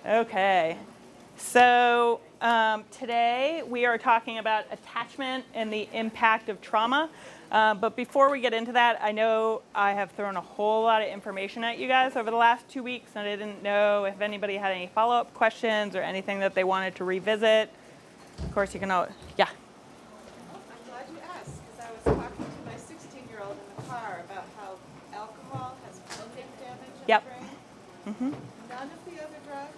Okay, so today we are talking about attachment and the impact of trauma. But before we get into that, I know I have thrown a whole lot of information at you guys over the last 2 weeks, and I didn't know if anybody had any follow-up questions or anything that they wanted to revisit. Of course, you can all, yeah. I'm glad you asked, because I was talking to my 16-year-old in the car about how alcohol has permanent damage on Yep. the brain. None of the other drugs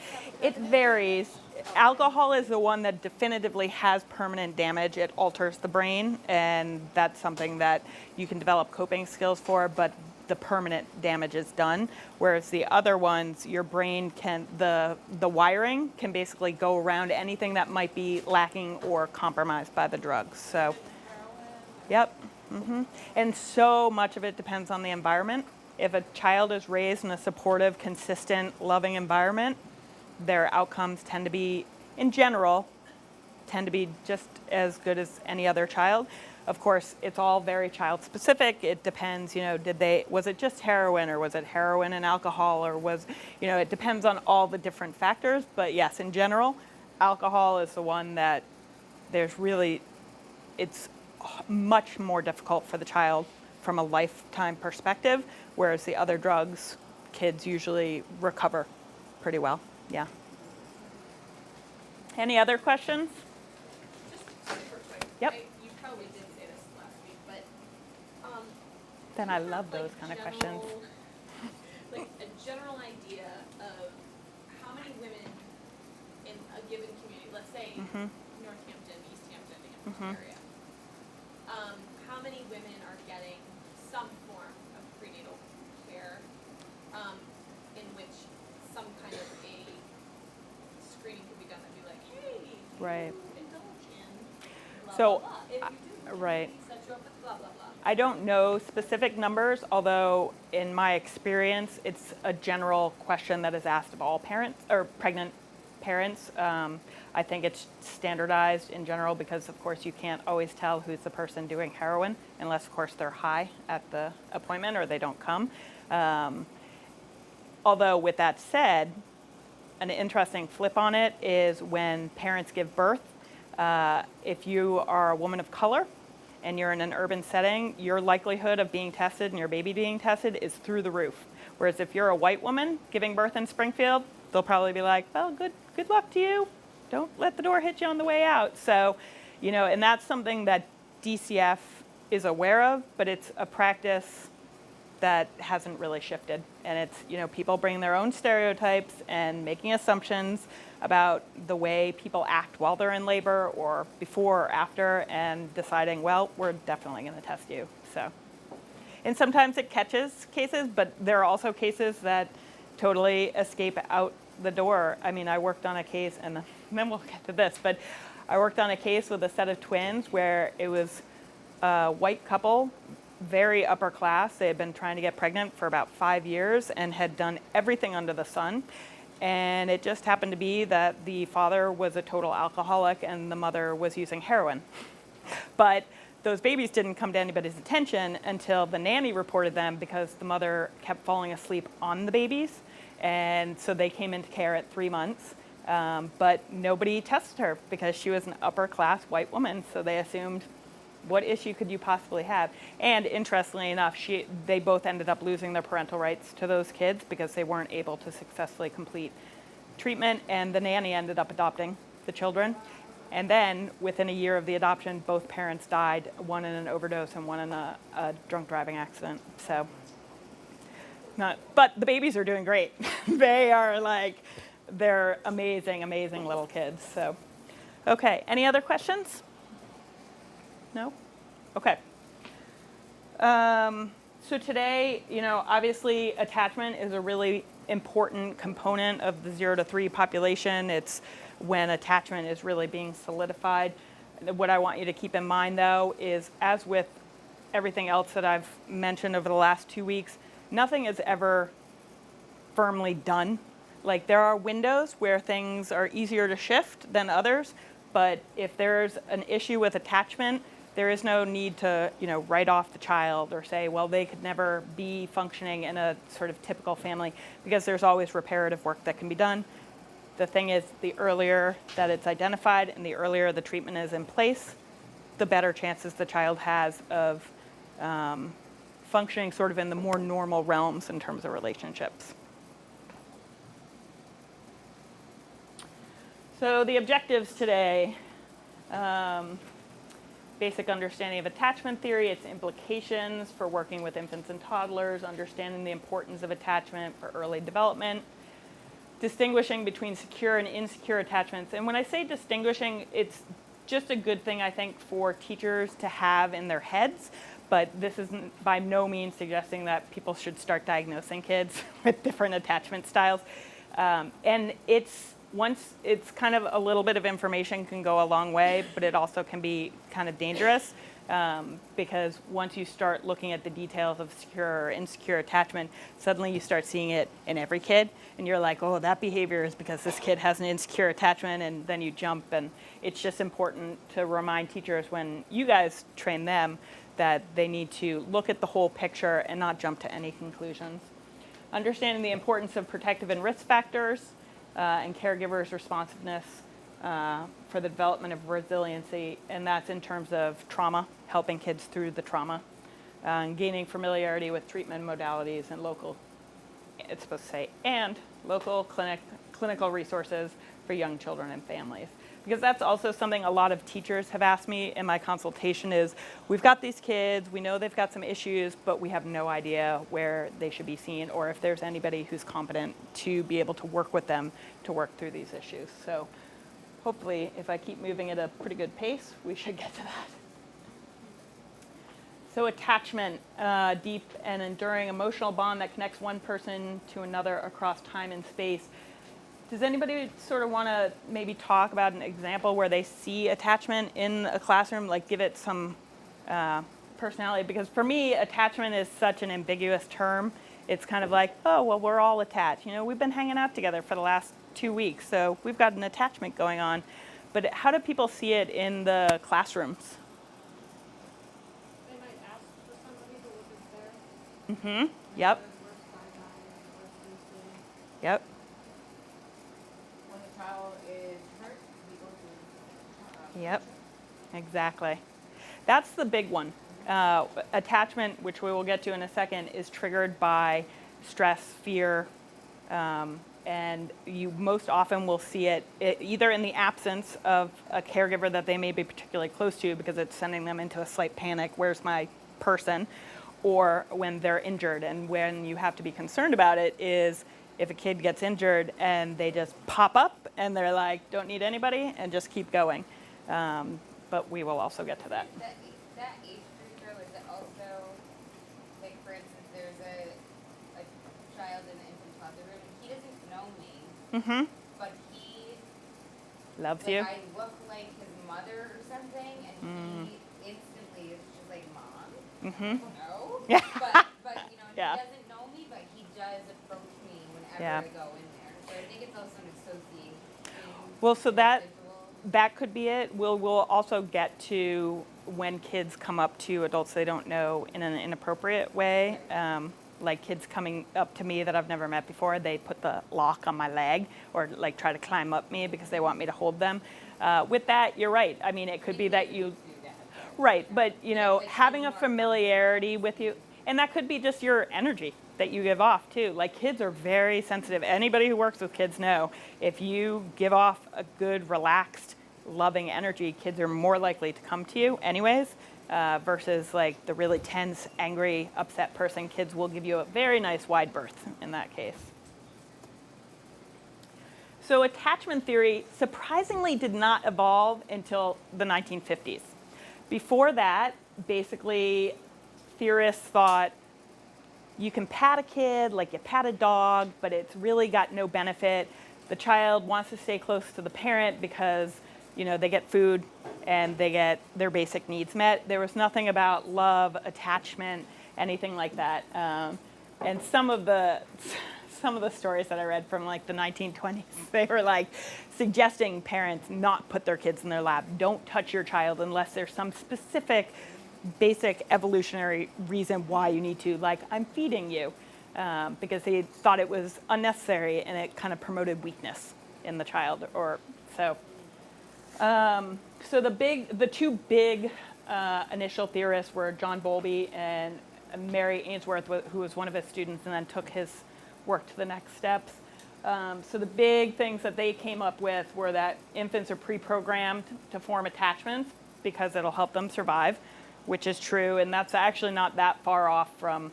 have It permanent varies. damage? Alcohol is the one that definitively has permanent damage. It alters the brain, and that's something that you can develop coping skills for, but the permanent damage is done. Whereas the other ones, your brain can, the wiring can basically go around anything that might be lacking or compromised by the drugs. So, yep. And so much of it depends on the environment. If a child is raised in a supportive, consistent, loving environment, their outcomes tend to be, in general, tend to be just as good as any other child. Of course, it's all very child specific. It depends, was it just heroin, or was it heroin and alcohol, or it depends on all the different factors. But yes, in general, alcohol is the one that it's much more difficult for the child from a lifetime perspective, whereas the other drugs, kids usually recover pretty well. Yeah. Any other questions? Just super quick. Yep. You probably did say this last week, but Then do I you love have, those kind of questions. Like a general idea of how many women in a given community, let's say Northampton, East Hampton, area, how many women are getting some form of prenatal care in which some kind of a screening could be done that'd be like, hey, Right. you indulge in blah, So, blah, blah. If you do, right. we set you up with blah, blah, blah. I don't know specific numbers, although in my experience, it's a general question that is asked of all parents or pregnant parents. I think it's standardized in general because, of course, you can't always tell who's the person doing heroin unless, of course, they're high at the appointment or they don't come. Although, with that said, an interesting flip on it is when parents give birth. If you are a woman of color and you're in an urban setting, your likelihood of being tested and your baby being tested is through the roof. Whereas if you're a white woman giving birth in Springfield, they'll probably be like, well, good luck to you. Don't let the door hit you on the way out. So, and that's something that DCF is aware of, but it's a practice that hasn't really shifted. And it's, people bringing their own stereotypes and making assumptions about the way people act while they're in labor or before or after, and deciding, well, we're definitely going to test you. So, and sometimes it catches cases, but there are also cases that totally escape out the door. I mean, I worked on a case, and then we'll get to this, but I worked on a case with a set of twins where it was a white couple, very upper class. They had been trying to get pregnant for about 5 years and had done everything under the sun. And it just happened to be that the father was a total alcoholic and the mother was using heroin. But those babies didn't come to anybody's attention until the nanny reported them because the mother kept falling asleep on the babies. And so they came into care at 3 months. But nobody tested her because she was an upper class white woman. So they assumed, what issue could you possibly have? And interestingly enough, they both ended up losing their parental rights to those kids because they weren't able to successfully complete treatment, and the nanny ended up adopting the children. And then within a year of the adoption, both parents died, one in an overdose and one in a drunk driving accident. So, but the babies are doing great. They're amazing, amazing little kids. So, okay, any other questions? No? Okay. So today, obviously attachment is a really important component of the 0 to 3 population. It's when attachment is really being solidified. What I want you to keep in mind, though, is as with everything else that I've mentioned over the last 2 weeks, nothing is ever firmly done. Like, there are windows where things are easier to shift than others, but if there's an issue with attachment, there is no need to, write off the child or say, well, they could never be functioning in a sort of typical family, because there's always reparative work that can be done. The thing is, the earlier that it's identified and the earlier the treatment is in place, the better chances the child has of functioning sort of in the more normal realms in terms of relationships. So the objectives today, basic understanding of attachment theory, its implications for working with infants and toddlers, understanding the importance of attachment for early development, distinguishing between secure and insecure attachments. And when I say distinguishing, it's just a good thing, I think, for teachers to have in their heads, but this is by no means suggesting that people should start diagnosing kids with different attachment styles. And once it's kind of a little bit of information can go a long way, but it also can be kind of dangerous, because once you start looking at the details of secure or insecure attachment, suddenly you start seeing it in every kid, and you're like, oh, that behavior is because this kid has an insecure attachment, and then you jump. And it's just important to remind teachers when you guys train them that they need to look at the whole picture and not jump to any conclusions. Understanding the importance of protective and risk factors, and caregivers' responsiveness for the development of resiliency, and that's in terms of trauma, helping kids through the trauma, gaining familiarity with treatment modalities and local clinical resources for young children and families. Because that's also something a lot of teachers have asked me in my consultation is, we've got these kids, we know they've got some issues, but we have no idea where they should be seen or if there's anybody who's competent to be able to work with them to work through these issues. So hopefully, if I keep moving at a pretty good pace, we should get to that. So attachment, deep and enduring emotional bond that connects one person to another across time and space. Does anybody sort of want to maybe talk about an example where they see attachment in a classroom, like give it some personality? Because for me, attachment is such an ambiguous term. It's kind of like, oh, well, we're all attached. We've been hanging out together for the last 2 weeks, so we've got an attachment going on. But how do people see it in the classrooms? They might ask for somebody who isn't there. Mm-hmm. Yep. Yep. When the child is hurt, we go to Yep. Exactly. That's the big one. Attachment, which we will get to in a second, is triggered by stress, fear, and you most often will see it either in the absence of a caregiver that they may be particularly close to because it's sending them into a slight panic, where's my person, or when they're injured. And when you have to be concerned about it is if a kid gets injured and they just pop up and they're like, don't need anybody, and just keep going. But we will also get to that. that age group, though, is it also, like, for instance, there's a child in the infant toddler room, and he doesn't know me, Mm-hmm. but he, Loves like, you. I look like his mother or something, and he instantly is just like, Mom? Mm-hmm. No? Yeah. But Yeah. he doesn't know me, but he does approach me whenever Yeah. I go in there. So I think it's also an association. Well, so that individual. that could be it. We'll also get to when kids come up to adults they don't know in an inappropriate way. Like kids coming up to me that I've never met before, they put the lock on my leg or like try to climb up me because they want me to hold them. With that, you're right. I mean, it could be that you, right, but having a familiarity with you, and that could be just your energy that you give off too. Like kids are very sensitive. Anybody who works with kids know if you give off a good, relaxed, loving energy, kids are more likely to come to you anyways. Versus like the really tense, angry, upset person, kids will give you a very nice wide berth in that case. So attachment theory surprisingly did not evolve until the 1950s. Before that, basically, theorists thought you can pat a kid like you pat a dog, but it's really got no benefit. The child wants to stay close to the parent because they get food and they get their basic needs met. There was nothing about love, attachment, anything like that. And some of the some of the stories that I read from like the 1920s, they were like suggesting parents not put their kids in their lab. Don't touch your child unless there's some specific basic evolutionary reason why you need to, like I'm feeding you, because they thought it was unnecessary and it kind of promoted weakness in the child. Or so. So the two big initial theorists were John Bowlby and Mary Ainsworth, who was one of his students and then took his work to the next steps. So the big things that they came up with were that infants are pre-programmed to form attachments because it'll help them survive, which is true, and that's actually not that far off from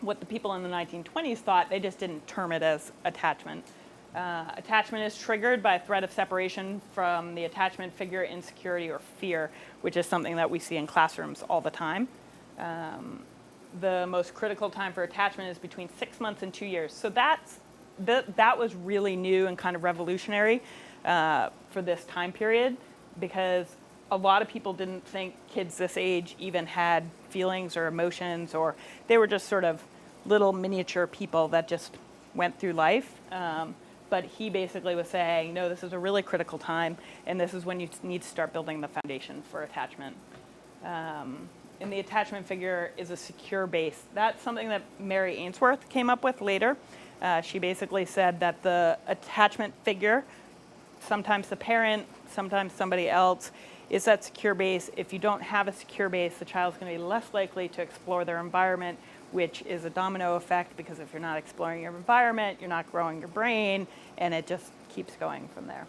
what the people in the 1920s thought. They just didn't term it as attachment. Attachment is triggered by a threat of separation from the attachment figure, insecurity, or fear, which is something that we see in classrooms all the time. The most critical time for attachment is between 6 months and 2 years. So that was really new and kind of revolutionary for this time period, because a lot of people didn't think kids this age even had feelings or emotions, or they were just sort of little miniature people that just went through life. But he basically was saying, no, this is a really critical time, and this is when you need to start building the foundation for attachment. And the attachment figure is a secure base. That's something that Mary Ainsworth came up with later. She basically said that the attachment figure, sometimes the parent, sometimes somebody else, is that secure base. If you don't have a secure base, the child's going to be less likely to explore their environment, which is a domino effect, because if you're not exploring your environment, you're not growing your brain, and it just keeps going from there.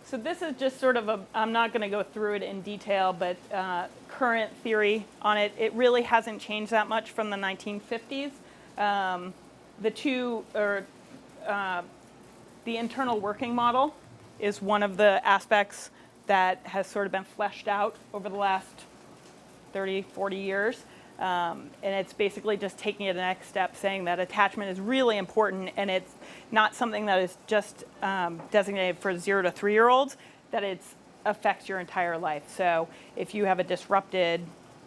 So this is just sort of I'm not going to go through it in detail, but current theory on it. It really hasn't changed that much from the 1950s. The internal working model is one of the aspects that has sort of been fleshed out over the last 30, 40 years. And it's basically just taking it the next step, saying that attachment is really important, and it's not something that is just designated for 0 to 3-year-olds, that it affects your entire life. So if you have a disrupted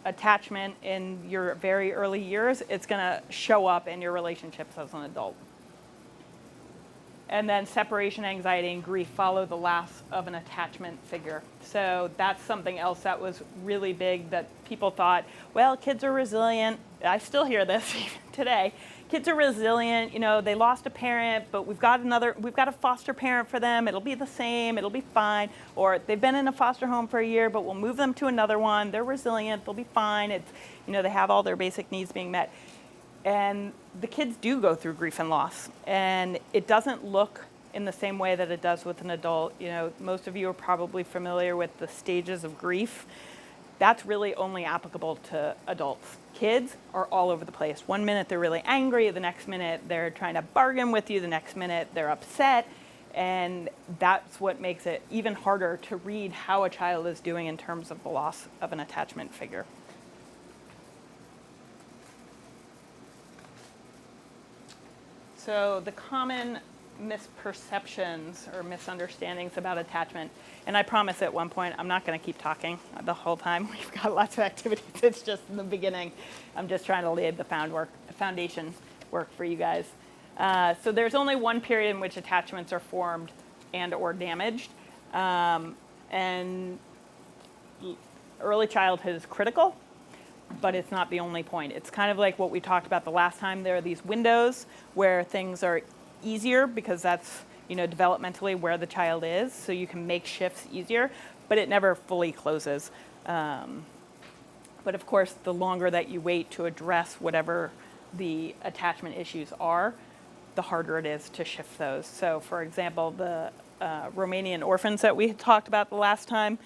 attachment in your very early years, it's going to show up in your relationships as an adult. And then separation anxiety and grief follow the loss of an attachment figure. So that's something else that was really big, that people thought, well, kids are resilient. I still hear this even today. Kids are resilient, they lost a parent, but we've got a foster parent for them. It'll be the same, it'll be fine. Or they've been in a foster home for a year, but we'll move them to another one. They're resilient, they'll be fine. It's, they have all their basic needs being met. And the kids do go through grief and loss, and it doesn't look in the same way that it does with an adult. Most of you are probably familiar with the stages of grief. That's really only applicable to adults. Kids are all over the place. One minute they're really angry, the next minute they're trying to bargain with you, the next minute they're upset, and that's what makes it even harder to read how a child is doing in terms of the loss of an attachment figure. So the common misperceptions or misunderstandings about attachment, and I promise at one point I'm not going to keep talking the whole time. We've got lots of activities. It's just in the beginning. I'm just trying to lay the foundation work for you guys. So there's only one period in which attachments are formed and or damaged. And early childhood is critical, but it's not the only point. It's kind of like what we talked about the last time. There are these windows where things are easier because that's, developmentally where the child is, so you can make shifts easier, but it never fully closes. But of course, the longer that you wait to address whatever the attachment issues are, the harder it is to shift those. So for example, the Romanian orphans that we had talked about the last time,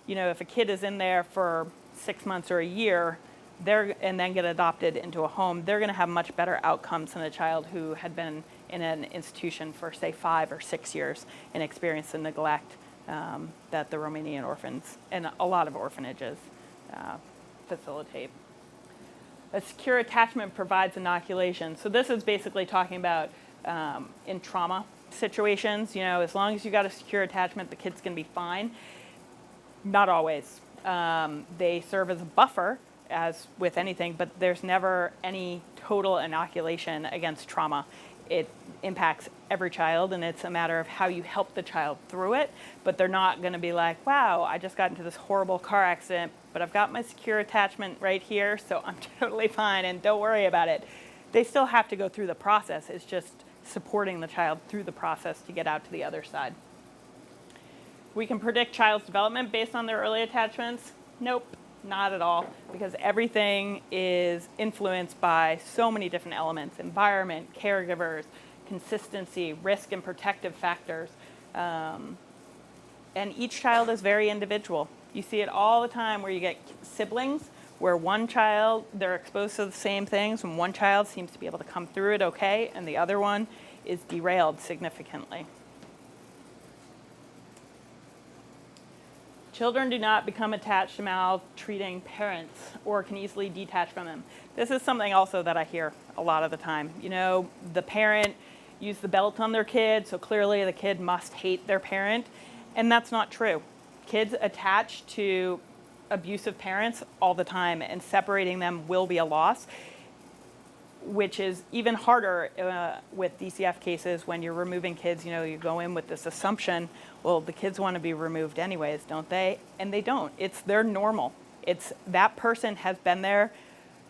if a kid is in there for 6 months or a year, and then get adopted into a home, they're going to have much better outcomes than a child who had been in an institution for, say, 5 or 6 years and experienced the neglect that the Romanian orphans and a lot of orphanages facilitate. A secure attachment provides inoculation. So this is basically talking about in trauma situations, as long as you got a secure attachment, the kid's going to be fine. Not always. They serve as a buffer, as with anything, but there's never any total inoculation against trauma. It impacts every child, and it's a matter of how you help the child through it, but they're not going to be like, wow, I just got into this horrible car accident, but I've got my secure attachment right here, so I'm totally fine, and don't worry about it. They still have to go through the process. It's just supporting the child through the process to get out to the other side. We can predict child's development based on their early attachments? Nope, not at all, because everything is influenced by so many different elements: environment, caregivers, consistency, risk and protective factors. And each child is very individual. You see it all the time where you get siblings where one child, they're exposed to the same things, and one child seems to be able to come through it okay, and the other one is derailed significantly. Children do not become attached to maltreating parents or can easily detach from them. This is something also that I hear a lot of the time. You know, the parent used the belt on their kid, so clearly the kid must hate their parent, and that's not true. Kids attach to abusive parents all the time, and separating them will be a loss, which is even harder with DCF cases when you're removing kids. You know, you go in with this assumption, well, the kids want to be removed anyways, don't they? And they don't. It's their normal. It's that person has been there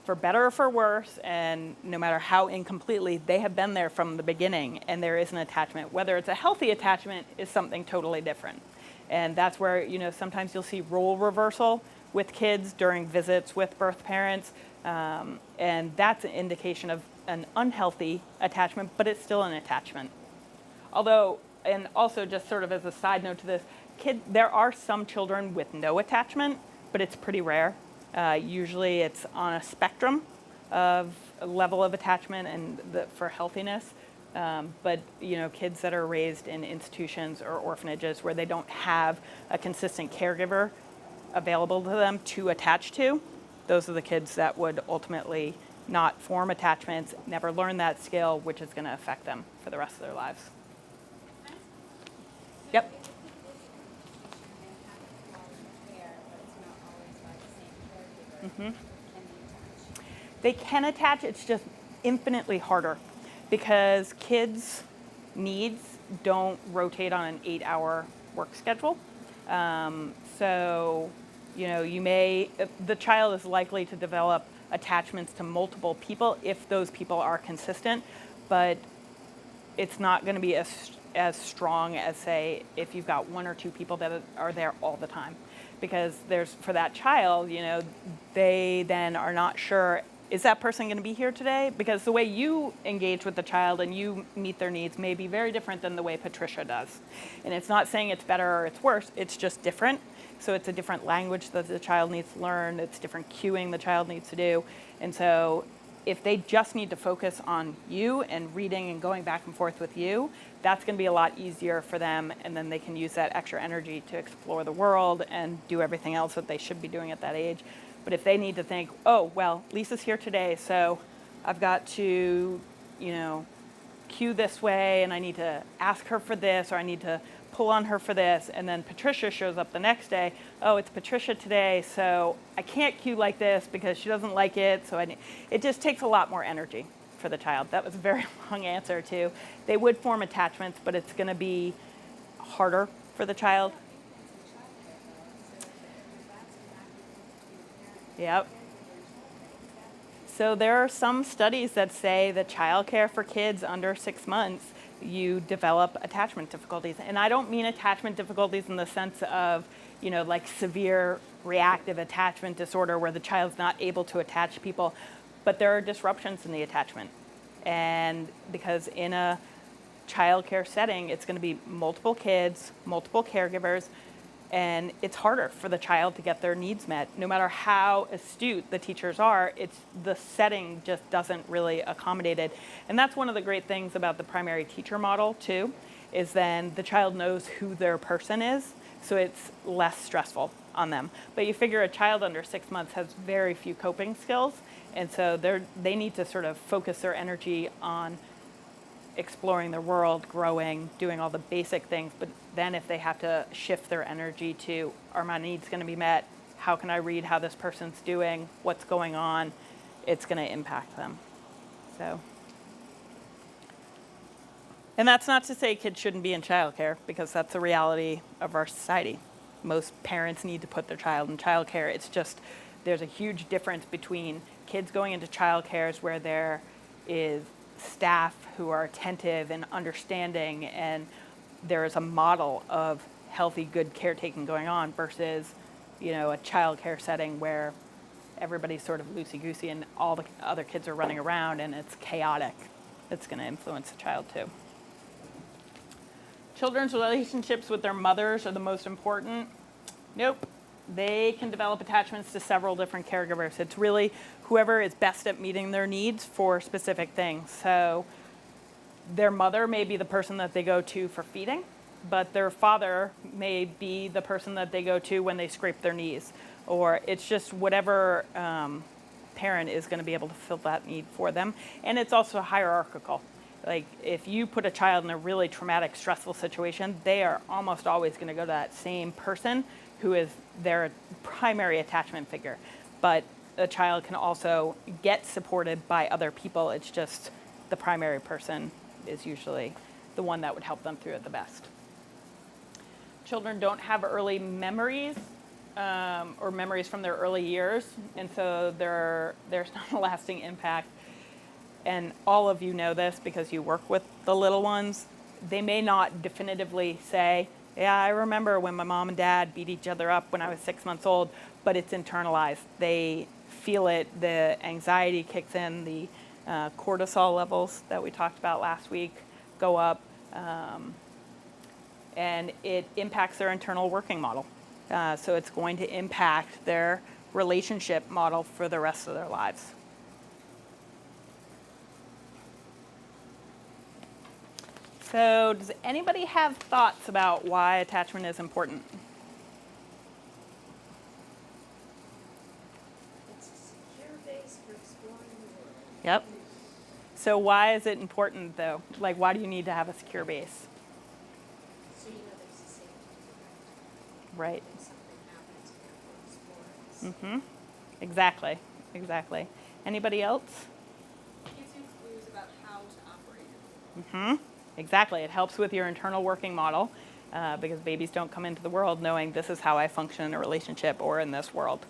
for better or for worse, and no matter how incompletely, they have been there from the beginning, and there is an attachment. Whether it's a healthy attachment is something totally different. And that's where, you know, sometimes you'll see role reversal with kids during visits with birth parents. And that's an indication of an unhealthy attachment, but it's still an attachment. Although, and also just sort of as a side note to this, there are some children with no attachment, but it's pretty rare. Usually it's on a spectrum of a level of attachment and for healthiness. But, you know, kids that are raised in institutions or orphanages where they don't have a consistent caregiver available to them to attach to, those are the kids that would ultimately not form attachments, never learn that skill, which is going to affect them for the rest of their lives. Yep. Mm-hmm. They can attach, it's just infinitely harder because kids' needs don't rotate on an 8-hour work schedule. So, you know, the child is likely to develop attachments to multiple people if those people are consistent, but it's not going to be as strong as, say, if you've got one or two people that are there all the time. Because for that child, you know, they then are not sure, is that person going to be here today? Because the way you engage with the child and you meet their needs may be very different than the way Patricia does. And it's not saying it's better or it's worse, it's just different. So it's a different language that the child needs to learn, it's different cueing the child needs to do. And so if they just need to focus on you and reading and going back and forth with you, that's going to be a lot easier for them, and then they can use that extra energy to explore the world and do everything else that they should be doing at that age. But if they need to think, oh, well, Lisa's here today, so I've got to, you know, cue this way, and I need to ask her for this, or I need to pull on her for this, and then Patricia shows up the next day, oh, it's Patricia today, so I can't cue like this because she doesn't like it, so it just takes a lot more energy for the child. That was a very long answer too. They would form attachments, but it's going to be harder for the child. Yep. So there are some studies that say that childcare for kids under 6 months, you develop attachment difficulties. And I don't mean attachment difficulties in the sense of, you know, like severe reactive attachment disorder where the child's not able to attach to people, but there are disruptions in the attachment. And because in a childcare setting, it's going to be multiple kids, multiple caregivers, and it's harder for the child to get their needs met. No matter how astute the teachers are, the setting just doesn't really accommodate it. And that's one of the great things about the primary teacher model too, is then the child knows who their person is, so it's less stressful on them. But you figure a child under 6 months has very few coping skills, and so they need to sort of focus their energy on exploring their world, growing, doing all the basic things. But then if they have to shift their energy to, are my needs going to be met? How can I read how this person's doing? What's going on? It's going to impact them. So, and that's not to say kids shouldn't be in childcare, because that's the reality of our society. Most parents need to put their child in childcare. It's just there's a huge difference between kids going into childcares where there is staff who are attentive and understanding, and there is a model of healthy, good caretaking going on, versus, you know, a childcare setting where everybody's sort of loosey-goosey and all the other kids are running around and it's chaotic. It's going to influence the child too. Children's relationships with their mothers are the most important. Nope. They can develop attachments to several different caregivers. It's really whoever is best at meeting their needs for specific things. So their mother may be the person that they go to for feeding, but their father may be the person that they go to when they scrape their knees. Or it's just whatever parent is going to be able to fill that need for them. And it's also hierarchical. Like if you put a child in a really traumatic, stressful situation, they are almost always going to go to that same person who is their primary attachment figure. But a child can also get supported by other people. It's just the primary person is usually the one that would help them through it the best. Children don't have early memories or memories from their early years, and so there's not a lasting impact. And all of you know this because you work with the little ones. They may not definitively say, yeah, I remember when my mom and dad beat each other up when I was 6 months old, but it's internalized. They feel it, the anxiety kicks in, the cortisol levels that we talked about last week go up, and it impacts their internal working model. So it's going to impact their relationship model for the rest of their lives. So does anybody have thoughts about why attachment is important? It's a secure base for exploring the world. Yep. So why is it important though? Like, why do you need to have a secure base? So you know there's a safety net. Right. If something happens, you can explore it. Mm-hmm. Exactly. Anybody else? Gives you clues about how to operate. Mm-hmm. Exactly. It helps with your internal working model because babies don't come into the world knowing this is how I function in a relationship or in this world.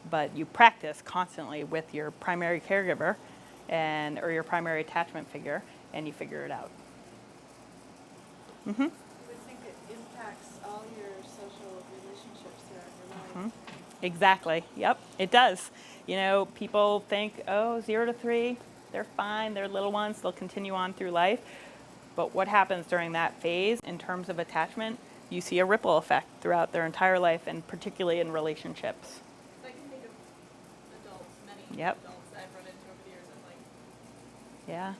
But you practice constantly with your primary caregiver or your primary attachment figure, and you figure it out. Mm-hmm. You would think it impacts all your social relationships throughout your life. Exactly. Yep, it does. You know, people think, oh, 0 to 3, they're fine, they're little ones, they'll continue on through life. But what happens during that phase in terms of attachment, you see a ripple effect throughout their entire life, and particularly in relationships. I can think of adults, many Yep. adults that I've run into over the years that like Yeah.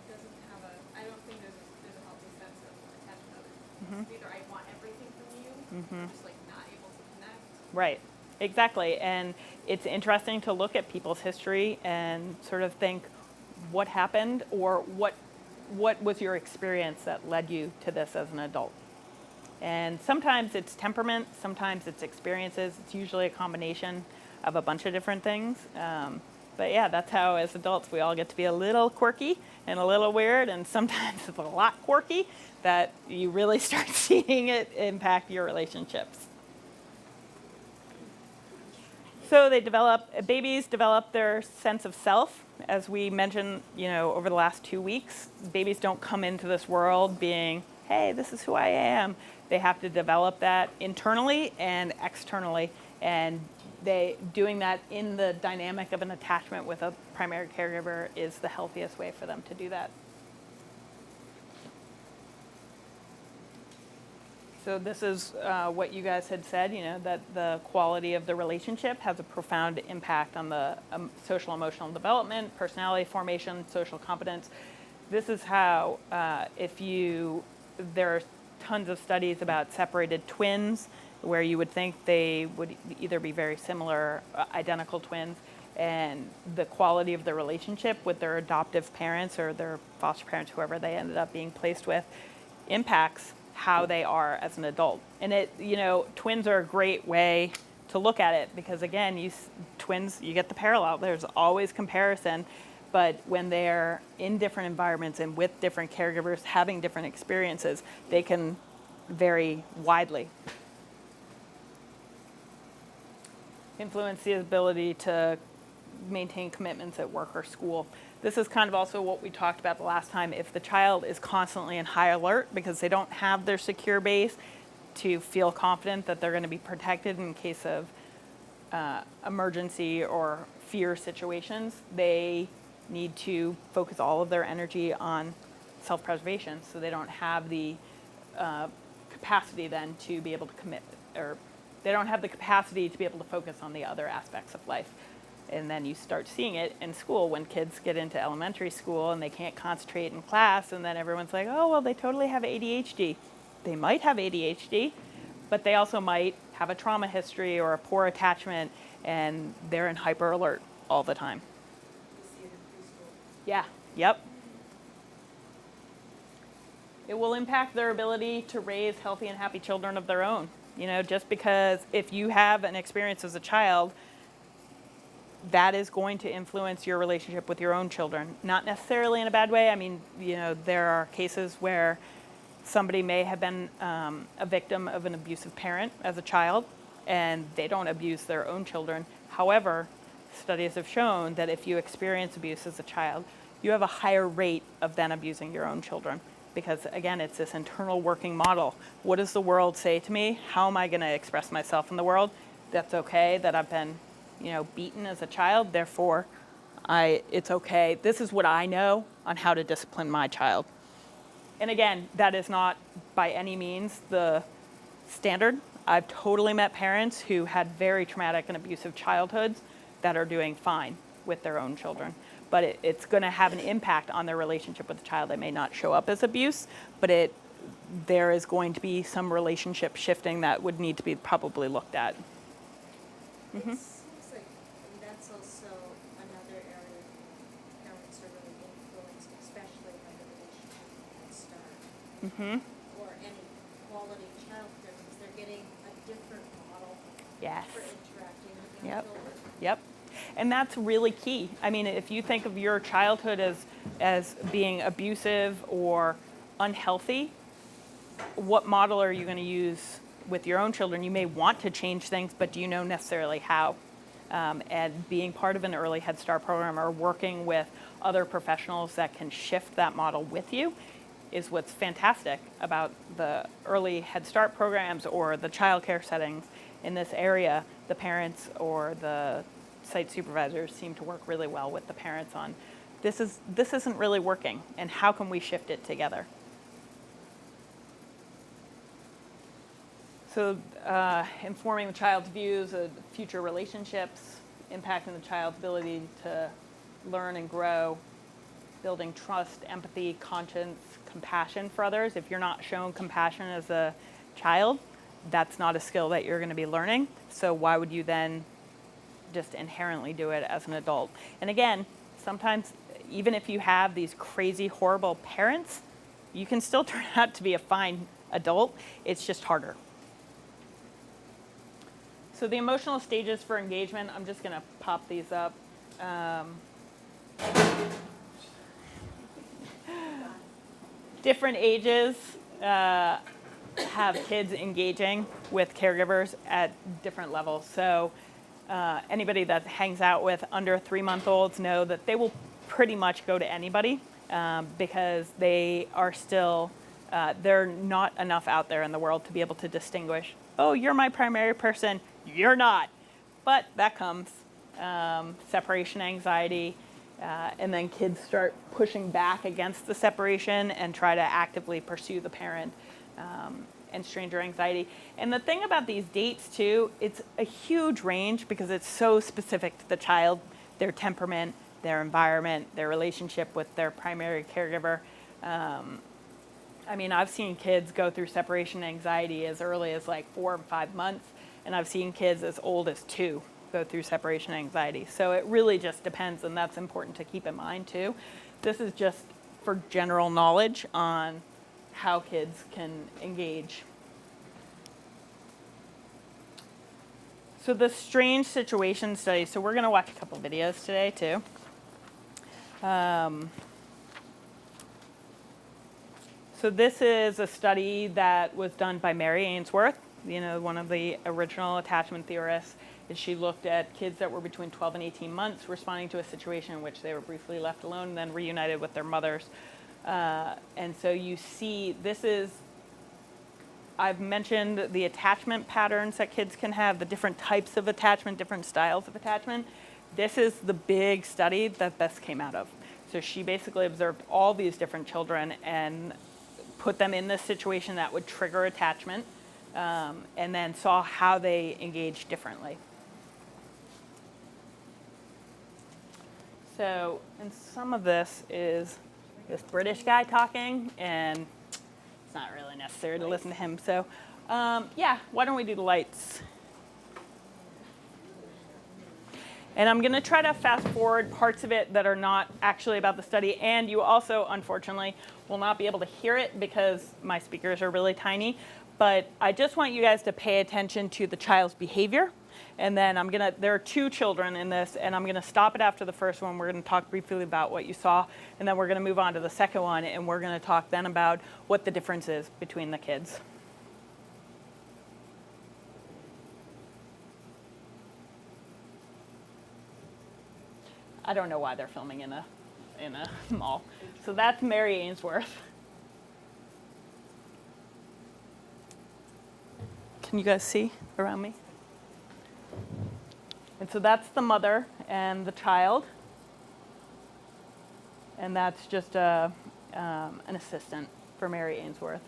doesn't have I don't think there's a healthy sense of attachment to others. Mhm. It's either I want everything from you, Mhm. just like not able to connect. Right. Exactly. And it's interesting to look at people's history and sort of think what happened, or what was your experience that led you to this as an adult. And sometimes it's temperament, sometimes it's experiences. It's usually a combination of a bunch of different things. But yeah, that's how as adults we all get to be a little quirky and a little weird, and sometimes it's a lot quirky that you really start seeing it impact your relationships. So babies develop their sense of self. As we mentioned, over the last 2 weeks, babies don't come into this world being, hey, this is who I am. They have to develop that internally and externally. And doing that in the dynamic of an attachment with a primary caregiver is the healthiest way for them to do that. So this is what you guys had said, that the quality of the relationship has a profound impact on the social emotional development, personality formation, social competence. This is how, there are tons of studies about separated twins where you would think they would either be very similar, identical twins, and the quality of the relationship with their adoptive parents or their foster parents, whoever they ended up being placed with, impacts how they are as an adult. And twins are a great way to look at it because, again, twins, you get the parallel. There's always comparison, but when they're in different environments and with different caregivers, having different experiences, they can vary widely. Influence the ability to maintain commitments at work or school. This is kind of also what we talked about the last time. If the child is constantly in high alert because they don't have their secure base to feel confident that they're going to be protected in case of emergency or fear situations, they need to focus all of their energy on self-preservation, so they don't have the capacity then to be able to commit, or they don't have the capacity to be able to focus on the other aspects of life. And then you start seeing it in school when kids get into elementary school and they can't concentrate in class, and then everyone's like, oh, well, they totally have ADHD. They might have ADHD, but they also might have a trauma history or a poor attachment, and they're in hyper alert all the time. You see it in preschool. Yeah, yep. It will impact their ability to raise healthy and happy children of their own. Just because if you have an experience as a child, that is going to influence your relationship with your own children. Not necessarily in a bad way. I mean, there are cases where somebody may have been a victim of an abusive parent as a child, and they don't abuse their own children. However, studies have shown that if you experience abuse as a child, you have a higher rate of then abusing your own children. Because again, it's this internal working model. What does the world say to me? How am I going to express myself in the world? That's okay that I've been beaten as a child, therefore it's okay. This is what I know on how to discipline my child. And again, that is not by any means the standard. I've totally met parents who had very traumatic and abusive childhoods that are doing fine with their own children. But it's going to have an impact on their relationship with the child. It may not show up as abuse, but there is going to be some relationship shifting that would need to be probably looked at. Mm-hmm. It seems like that's also another area parents are really influenced, especially by the relationship at start. Mm-hmm. Or any quality childcare, because they're getting a different model Yes. for interacting with young children. Yep. And that's really key. I mean, if you think of your childhood as being abusive or unhealthy, what model are you going to use with your own children? You may want to change things, but do you know necessarily how? And being part of an early Head Start program or working with other professionals that can shift that model with you is what's fantastic about the early Head Start programs or the child care settings in this area. The parents or the site supervisors seem to work really well with the parents on this isn't really working, and how can we shift it together? So informing the child's views of future relationships, impacting the child's ability to learn and grow, building trust, empathy, conscience, compassion for others. If you're not shown compassion as a child, that's not a skill that you're going to be learning. So why would you then just inherently do it as an adult? And again, sometimes even if you have these crazy, horrible parents, you can still turn out to be a fine adult. It's just harder. So the emotional stages for engagement, I'm just going to pop these up. Different ages have kids engaging with caregivers at different levels. So anybody that hangs out with under 3-month-olds know that they will pretty much go to anybody because they are still, there are not enough out there in the world to be able to distinguish, oh, you're my primary person, you're not. But that comes separation anxiety, and then kids start pushing back against the separation and try to actively pursue the parent, and stranger anxiety. And the thing about these dates too, it's a huge range because it's so specific to the child, their temperament, their environment, their relationship with their primary caregiver. I mean, I've seen kids go through separation anxiety as early as like 4 or 5 months, and I've seen kids as old as 2 go through separation anxiety. So it really just depends, and that's important to keep in mind too. This is just for general knowledge on how kids can engage. So the strange situation study, so we're going to watch a couple videos today too. So this is a study that was done by Mary Ainsworth, one of the original attachment theorists. And she looked at kids that were between 12 and 18 months responding to a situation in which they were briefly left alone and then reunited with their mothers. And so you see, I've mentioned the attachment patterns that kids can have, the different types of attachment, different styles of attachment. This is the big study that this came out of. So she basically observed all these different children and put them in this situation that would trigger attachment, and then saw how they engaged differently. So, and some of this is this British guy talking, and it's not really necessary to listen to him. So, yeah, why don't we do the lights? And I'm going to try to fast forward parts of it that are not actually about the study. And you also, unfortunately, will not be able to hear it because my speakers are really tiny. But I just want you guys to pay attention to the child's behavior. And then there are 2 children in this, and I'm going to stop it after the first one. We're going to talk briefly about what you saw. And then we're going to move on to the second one. And we're going to talk then about what the difference is between the kids. I don't know why they're filming in a mall. So that's Mary Ainsworth. Can you guys see around me? And so that's the mother and the child. And that's just an assistant for Mary Ainsworth.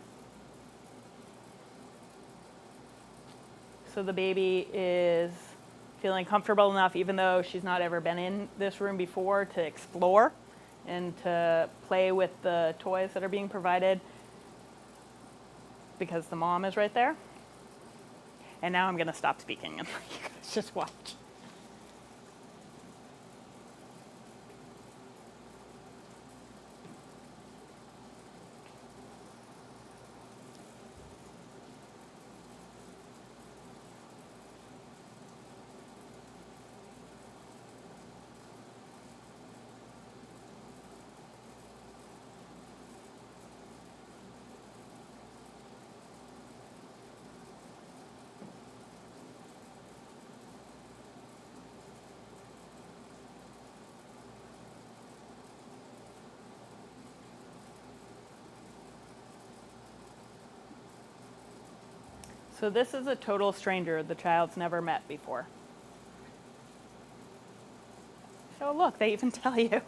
So the baby is feeling comfortable enough, even though she's not ever been in this room before, to explore and to play with the toys that are being provided because the mom is right there. And now I'm going to stop speaking and let you guys just watch. So this is a total stranger the child's never met before. So look, they even tell you.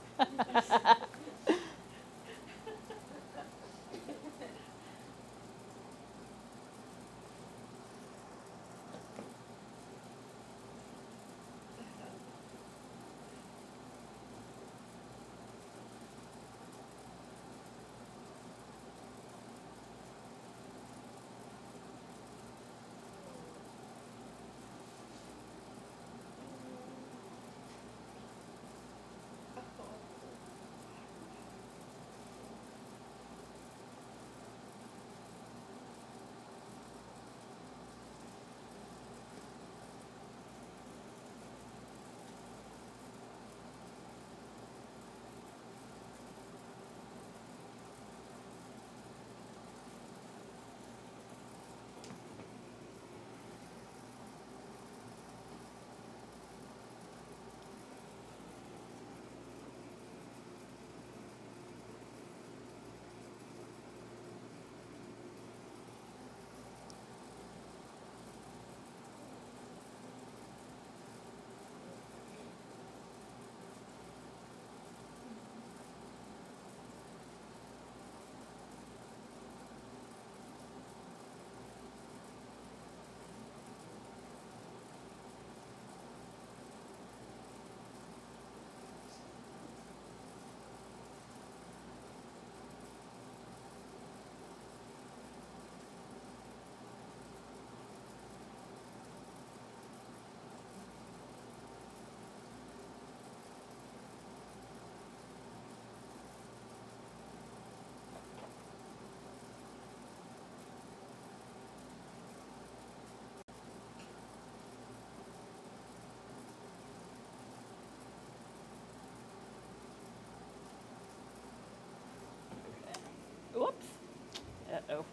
also.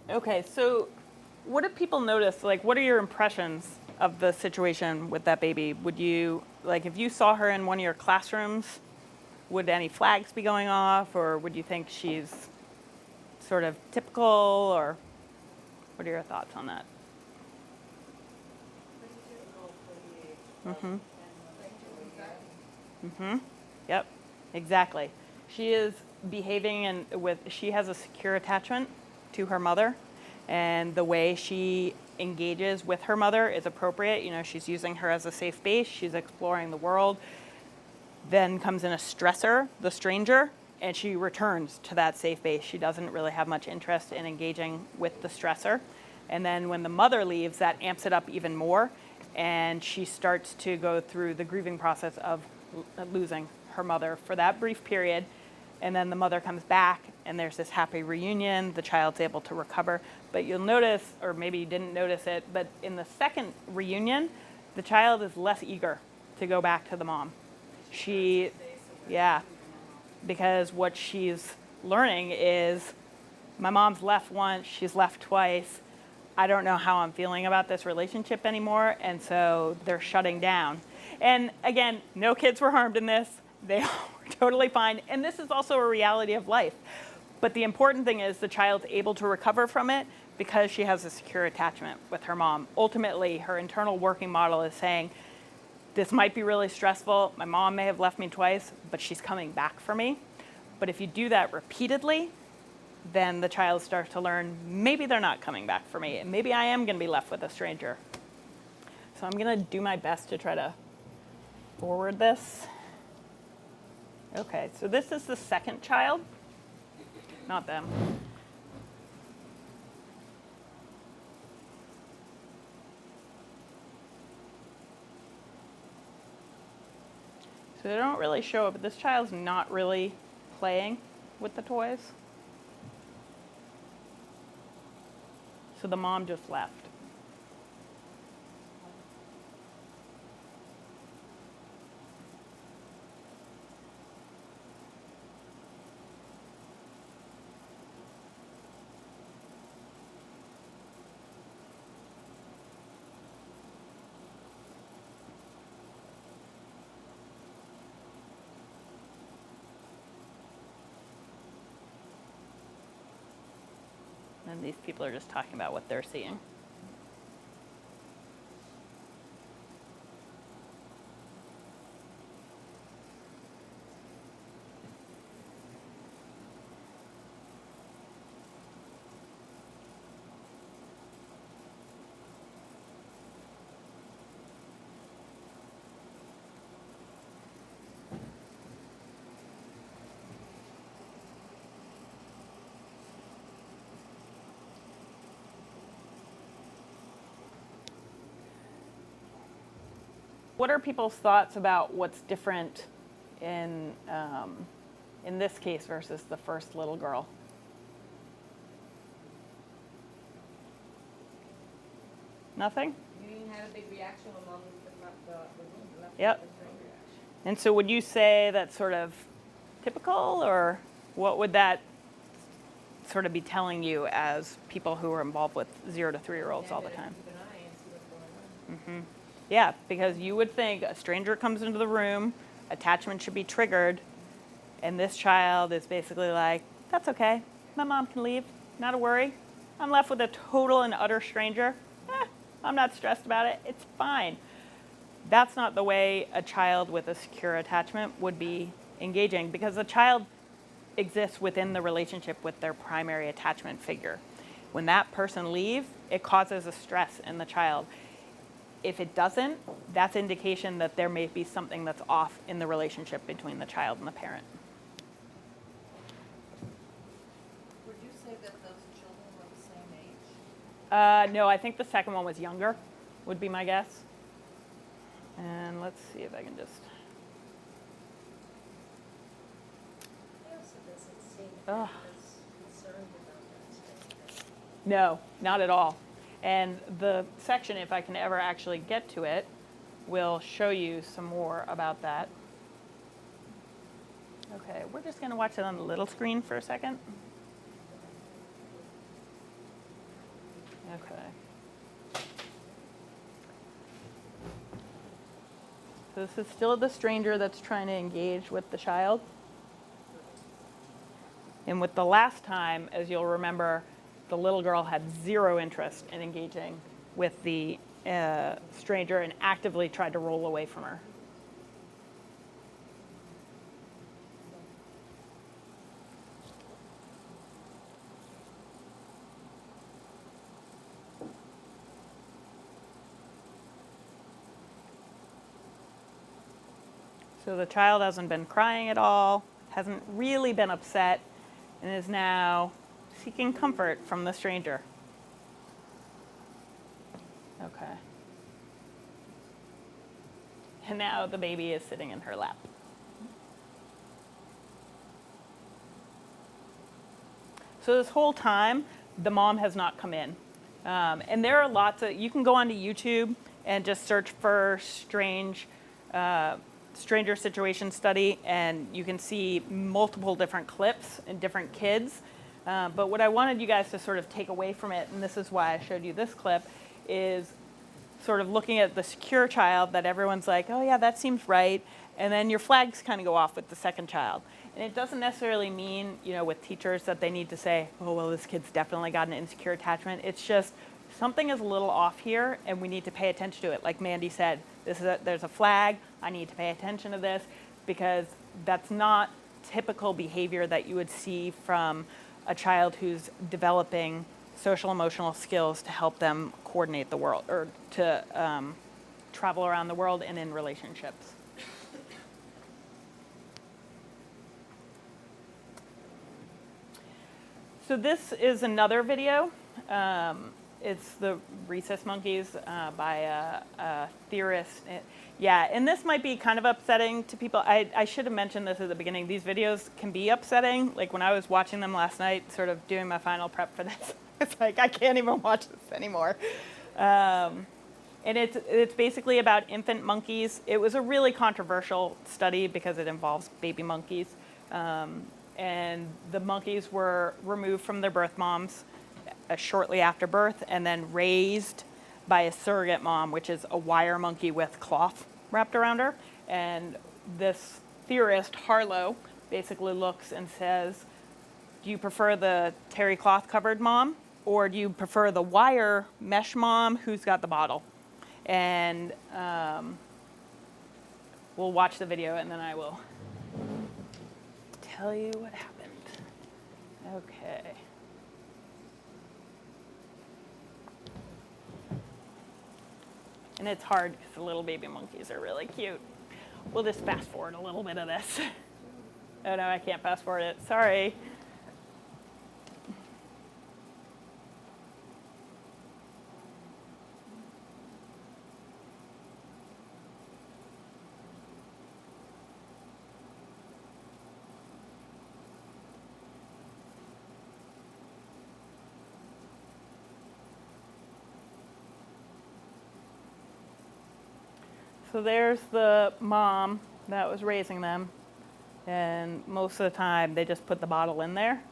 Okay, so what do people notice? Like, what are your impressions of the situation with that baby? Would you, like, if you saw her in one of your classrooms, would any flags be going off, or would you think she's sort of typical, or what are your thoughts on that? Mm-hmm. Mm-hmm. Yep, exactly. She is behaving she has a secure attachment to her mother, and the way she engages with her mother is appropriate. You know, she's using her as a safe base, she's exploring the world. Then comes in a stressor, the stranger, and she returns to that safe base. She doesn't really have much interest in engaging with the stressor. And then when the mother leaves, that amps it up even more, and she starts to go through the grieving process of losing her mother for that brief period. And then the mother comes back, and there's this happy reunion. The child's able to recover. But you'll notice, or maybe you didn't notice it, but in the second reunion, the child is less eager to go back to the mom. Because what she's learning is, my mom's left once, she's left twice. I don't know how I'm feeling about this relationship anymore, and so they're shutting down. And again, no kids were harmed in this. They were totally fine, and this is also a reality of life. But the important thing is the child's able to recover from it because she has a secure attachment with her mom. Ultimately, her internal working model is saying, this might be really stressful. My mom may have left me twice, but she's coming back for me. But if you do that repeatedly, then the child starts to learn, maybe they're not coming back for me, and maybe I am going to be left with a stranger. So I'm going to do my best to try to forward this. Okay, so this is the second child, not them. So they don't really show it, but this child's not really playing with the toys. So the mom just left. And these people are just talking about what they're seeing. What are people's thoughts about what's different in this case versus the first little girl? Nothing? You didn't have a big reaction when mom left the room. Yep. And so would you say that's sort of typical, or what would that sort of be telling you as people who are involved with 0 to 3-year-olds all the time? Keep an eye and see what's going on. Mm-hmm. Yeah, because you would think a stranger comes into the room, attachment should be triggered, and this child is basically like, that's okay, my mom can leave, not a worry. I'm left with a total and utter stranger. I'm not stressed about it, it's fine. That's not the way a child with a secure attachment would be engaging, because a child exists within the relationship with their primary attachment figure. When that person leaves, it causes a stress in the child. If it doesn't, that's indication that there may be something that's off in the relationship between the child and the parent. Would you say that those children were the same age? No, I think the second one was younger, would be my guess. And let's see if I can just... He also doesn't seem Ugh. as concerned about that. No, not at all. And the section, if I can ever actually get to it, will show you some more about that. Okay, we're just going to watch it on the little screen for a second. Okay. So this is still the stranger that's trying to engage with the child. And with the last time, as you'll remember, the little girl had zero interest in engaging with the stranger and actively tried to roll away from her. So the child hasn't been crying at all, hasn't really been upset, and is now seeking comfort from the stranger. Okay. And now the baby is sitting in her lap. So this whole time, the mom has not come in. And there are lots of, you can go onto YouTube and just search for stranger situation study, and you can see multiple different clips and different kids. But what I wanted you guys to sort of take away from it, and this is why I showed you this clip, is sort of looking at the secure child that everyone's like, oh yeah, that seems right. And then your flags kind of go off with the second child. And it doesn't necessarily mean, with teachers that they need to say, oh, well, this kid's definitely got an insecure attachment. It's just something is a little off here and we need to pay attention to it. Like Mandy said, there's a flag. I need to pay attention to this because that's not typical behavior that you would see from a child who's developing social emotional skills to help them coordinate the world or to travel around the world and in relationships. So this is another video. It's the rhesus monkeys by a theorist. Yeah, and this might be kind of upsetting to people. I should have mentioned this at the beginning. These videos can be upsetting. Like when I was watching them last night, sort of doing my final prep for this, it's like, I can't even watch this anymore. And it's basically about infant monkeys. It was a really controversial study because it involves baby monkeys. And the monkeys were removed from their birth moms shortly after birth and then raised by a surrogate mom, which is a wire monkey with cloth wrapped around her. And this theorist, Harlow, basically looks and says, do you prefer the terry cloth covered mom or do you prefer the wire mesh mom who's got the bottle? And we'll watch the video and then I will tell you what happened. Okay. And it's hard because the little baby monkeys are really cute. We'll just fast forward a little bit of this. Oh no, I can't fast forward it. Sorry. So there's the mom that was raising them, and most of the time they just put the bottle in there.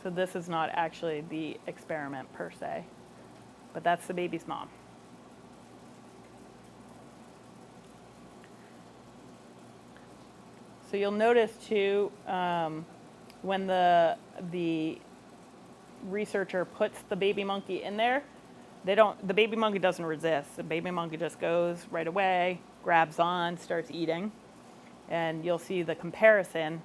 So this is not actually the experiment per se, but that's the baby's mom. So you'll notice too, when the researcher puts the baby monkey in there, the baby monkey doesn't resist. The baby monkey just goes right away, grabs on, starts eating. And you'll see the comparison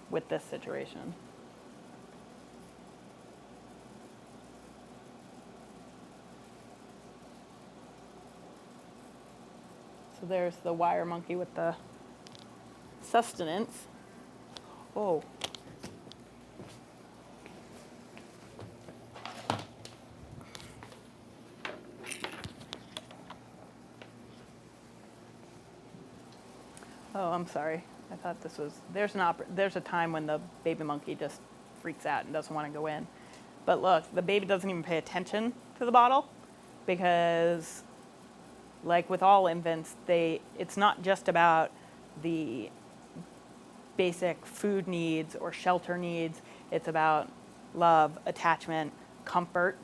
with this situation. So there's the wire monkey with the sustenance. Oh. Oh, I'm sorry. I thought this was, there's a time when the baby monkey just freaks out and doesn't want to go in. But look, the baby doesn't even pay attention to the bottle because like with all infants, it's not just about the basic food needs or shelter needs. It's about love, attachment, comfort.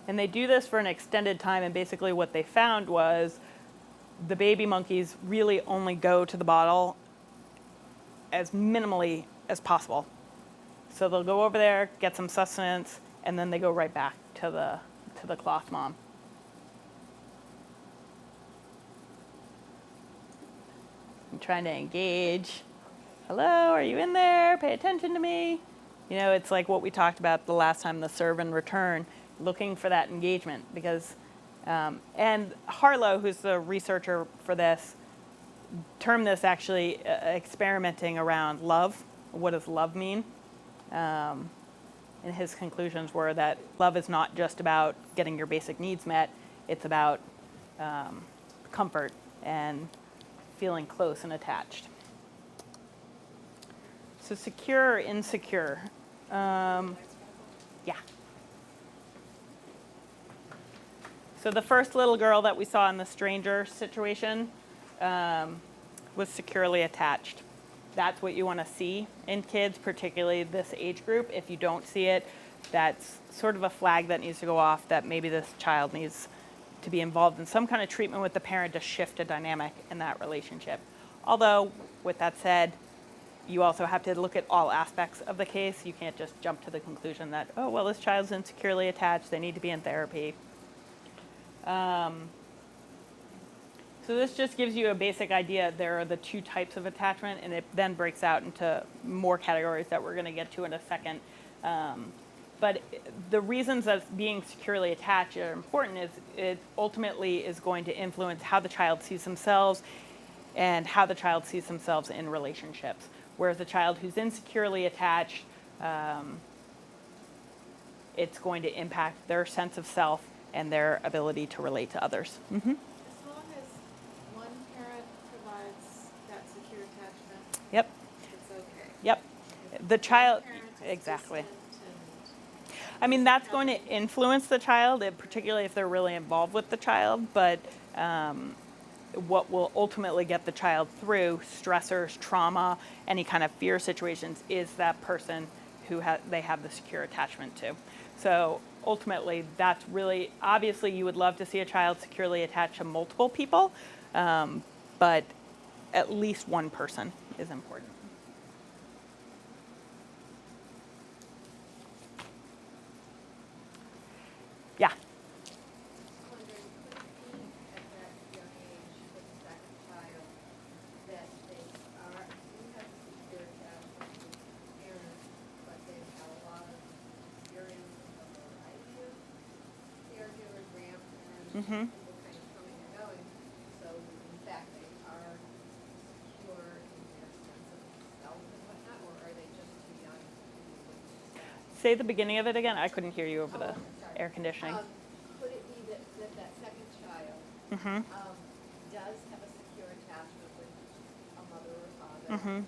And they do this for an extended time, and basically what they found was the baby monkeys really only go to the bottle as minimally as possible. So they'll go over there, get some sustenance, and then they go right back to the cloth mom. I'm trying to engage. Hello, are you in there? Pay attention to me. You know, it's like what we talked about the last time, the serve and return, looking for that engagement. Because, and Harlow, who's the researcher for this, termed this actually experimenting around love. What does love mean? And his conclusions were that love is not just about getting your basic needs met, it's about comfort and feeling close and attached. So secure or insecure? Yeah. So the first little girl that we saw in the stranger situation was securely attached. That's what you want to see in kids, particularly this age group. If you don't see it, that's sort of a flag that needs to go off that maybe this child needs to be involved in some kind of treatment with the parent to shift a dynamic in that relationship. Although, with that said, you also have to look at all aspects of the case. You can't just jump to the conclusion that, oh, well, this child's insecurely attached, they need to be in therapy. So this just gives you a basic idea. There are the two types of attachment, and it then breaks out into more categories that we're going to get to in a second. But the reasons that being securely attached are important is it ultimately is going to influence how the child sees themselves and how the child sees themselves in relationships. Whereas a child who's insecurely attached, it's going to impact their sense of self and their ability to relate to others. Mm-hmm. As long as one parent provides that secure attachment, Yep. it's okay. Yep. If The one child, parent is exactly. distant I mean, that's going to influence the child, particularly if they're really involved with the child, but what will ultimately get the child through stressors, trauma, any kind of fear situations is that person who they have the secure attachment to. So ultimately, that's really, obviously you would love to see a child securely attached to multiple people, but at least one person is important. Yeah. Wondering, could it be at that young age with the second child that they do have a secure attachment with the parents, but they've had a lot of experience with a variety of caregivers, grandparents, Mm-hmm. people kind of coming and going. So in fact, they are secure in their sense of self and whatnot, or are they just too young to be with that? Say the beginning of it again. I couldn't hear you over the Sorry. air conditioning. Could it be that that second child Mm-hmm. does have a secure attachment with a mother or father, Mm-hmm.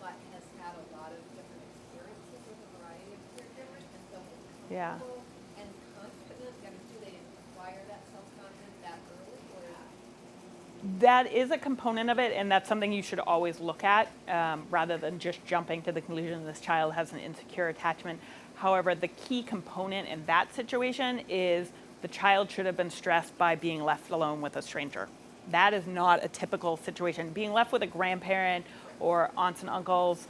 but has had a lot of different experiences with a variety of caregivers, and so is Yeah. comfortable and confident? I mean, do they acquire that self-confidence that early, or? That is a component of it, and that's something you should always look at rather than just jumping to the conclusion this child has an insecure attachment. However, the key component in that situation is the child should have been stressed by being left alone with a stranger. That is not a typical situation. Being left with a grandparent or aunts and uncles.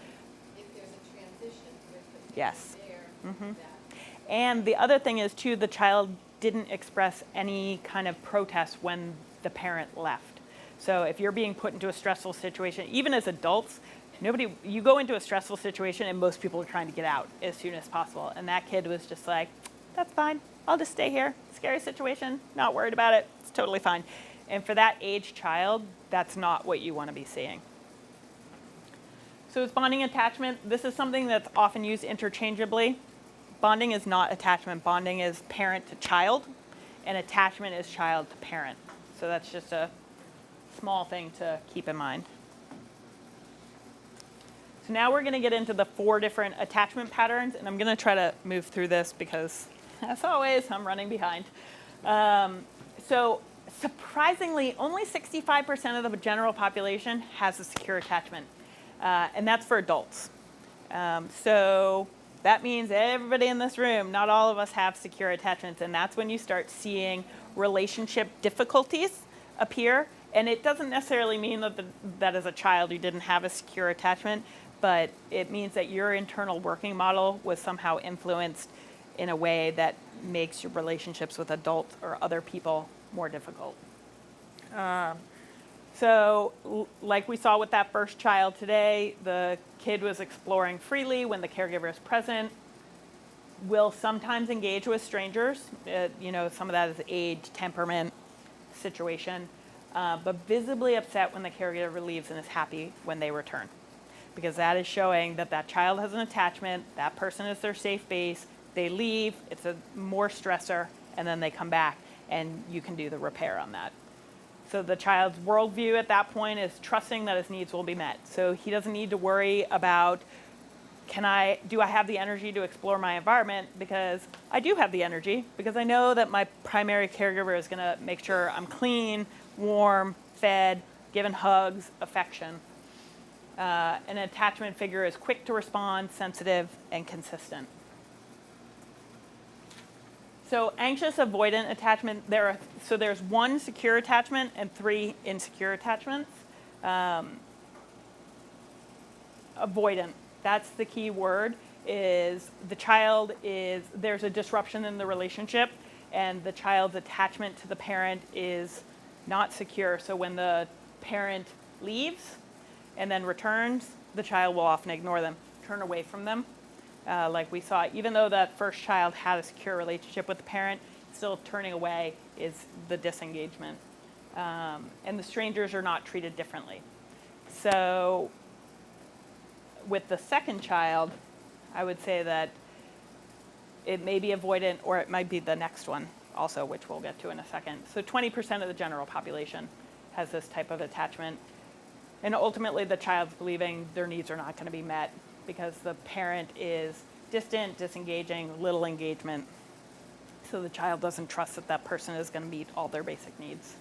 If there's a transition with the Yes. there, Mhm. that, And the other thing is, too, the child didn't express any kind of protest when the parent left. So if you're being put into a stressful situation, even as adults, you go into a stressful situation and most people are trying to get out as soon as possible. And that kid was just like, that's fine. I'll just stay here. Scary situation. Not worried about it. It's totally fine. And for that age child, that's not what you want to be seeing. So is bonding attachment? This is something that's often used interchangeably. Bonding is not attachment. Bonding is parent to child, and attachment is child to parent. So that's just a small thing to keep in mind. So So now we're going to get into the 4 different attachment patterns, and I'm going to try to move through this because, as always, I'm running behind. So surprisingly, only 65% of the general population has a secure attachment, and that's for adults. So that means everybody in this room, not all of us have secure attachments, and that's when you start seeing relationship difficulties appear. And it doesn't necessarily mean that as a child you didn't have a secure attachment, but it means that your internal working model was somehow influenced in a way that makes your relationships with adults or other people more difficult. Like we saw with that first child today, the kid was exploring freely when the caregiver is present, will sometimes engage with strangers. Some of that is age, temperament, situation, but visibly upset when the caregiver leaves and is happy when they return. Because that is showing that that child has an attachment, that person is their safe base, they leave, it's a more stressor, and then they come back, and you can do the repair on that. So the child's worldview at that point is trusting that his needs will be met. So he doesn't need to worry about, do I have the energy to explore my environment? Because I do have the energy, because I know that my primary caregiver is going to make sure I'm clean, warm, fed, given hugs, affection. An attachment figure is quick to respond, sensitive, and consistent. So anxious avoidant attachment, there's 1 secure attachment and 3 insecure attachments. Avoidant, that's the key word, is there's a disruption in the relationship, and the child's attachment to the parent is not secure. So when the parent leaves and then returns, the child will often ignore them, turn away from them. Like we saw, even though that first child had a secure relationship with the parent, still turning away is the disengagement. And the strangers are not treated differently. So with the second child, I would say that it may be avoidant, or it might be the next one also, which we'll get to in a second. So 20% of the general population has this type of attachment. And ultimately, the child's believing their needs are not going to be met because the parent is distant, disengaging, little engagement. So the child doesn't trust that that person is going to meet all their basic needs.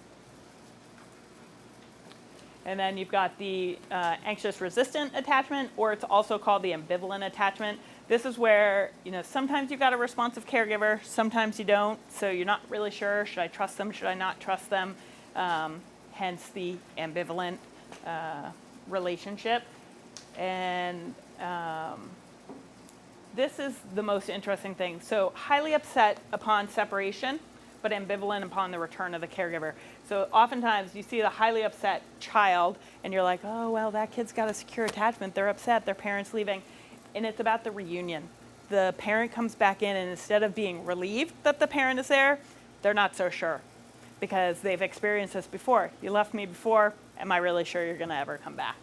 And then you've got the anxious resistant attachment, or it's also called the ambivalent attachment. This is where, sometimes you've got a responsive caregiver, sometimes you don't, so you're not really sure, should I trust them, should I not trust them? Hence the ambivalent relationship. And this is the most interesting thing. So highly upset upon separation, but ambivalent upon the return of the caregiver. So oftentimes you see the highly upset child and you're like, oh, well, that kid's got a secure attachment. They're upset, their parent's leaving. And it's about the reunion. The parent comes back in, and instead of being relieved that the parent is there, they're not so sure because they've experienced this before. You left me before. Am I really sure you're going to ever come back?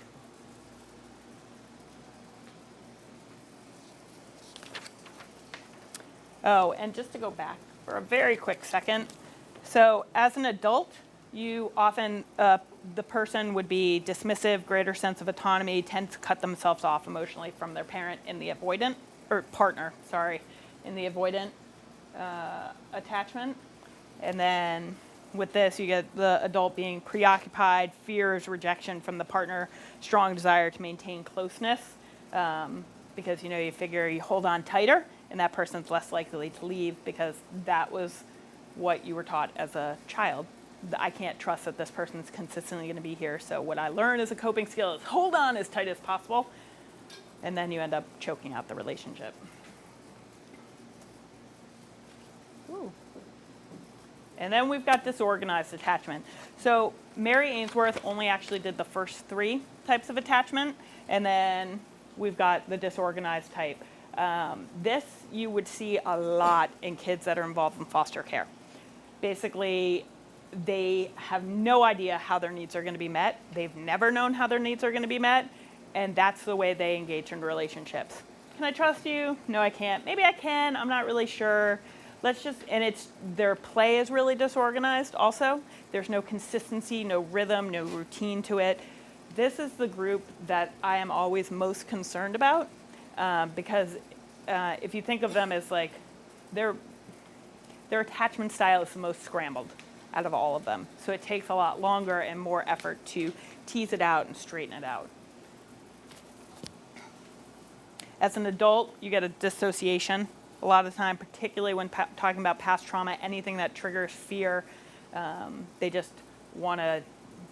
Oh, and just to go back for a very quick second. So as an adult, you often, the person would be dismissive, greater sense of autonomy, tend to cut themselves off emotionally from their parent in the avoidant, or partner, sorry, in the avoidant attachment. And then with this, you get the adult being preoccupied, fears rejection from the partner, strong desire to maintain closeness, because you figure you hold on tighter, and that person's less likely to leave because that was what you were taught as a child. I can't trust that this person's consistently going to be here, so what I learn as a coping skill is hold on as tight as possible, and then you end up choking out the relationship. Ooh. And then we've got disorganized attachment. So Mary Ainsworth only actually did the first 3 types of attachment, and then we've got the disorganized type. This you would see a lot in kids that are involved in foster care. Basically, they have no idea how their needs are going to be met. They've never known how their needs are going to be met, and that's the way they engage in relationships. Can I trust you? No, I can't. Maybe I can. I'm not really sure. Their play is really disorganized also. There's no consistency, no rhythm, no routine to it. this is the group that I am always most concerned about, because if you think of them as like, their attachment style is the most scrambled out of all of them. So it takes a lot longer and more effort to tease it out and straighten it out. As an adult, you get a dissociation a lot of the time, particularly when talking about past trauma, anything that triggers fear, they just want to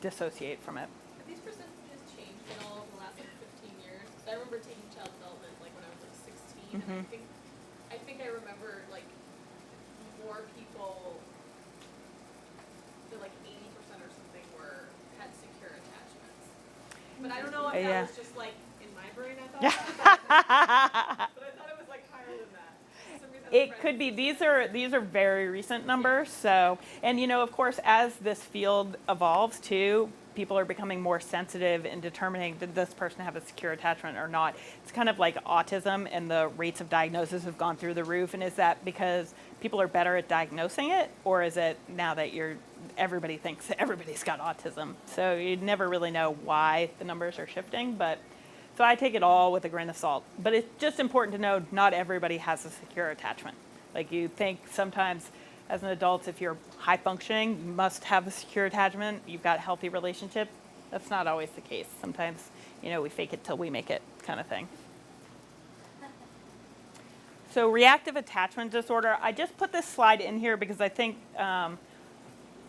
dissociate from it. Have these percentages changed in all of the last like 15 years? 'Cause I remember taking child development like when I was like 16, and I think I remember like more people, like 80% or something had secure attachments. But I don't know if that was just like in my brain. I thought, but I thought it was like higher than that. For some reason, It could be. These are very recent numbers. So, and you know, of course, as this field evolves too, people are becoming more sensitive in determining, did this person have a secure attachment or not. It's kind of like autism, and the rates of diagnosis have gone through the roof. And is that because people are better at diagnosing it, or is it now that everybody thinks everybody's got autism? So you never really know why the numbers are shifting, but. So I take it all with a grain of salt. But it's just important to know not everybody has a secure attachment. Like you think sometimes as an adult, if you're high functioning, you must have a secure attachment, you've got a healthy relationship. That's not always the case. Sometimes, you know, we fake it till we make it kind of thing. So reactive attachment disorder, I just put this slide in here because I think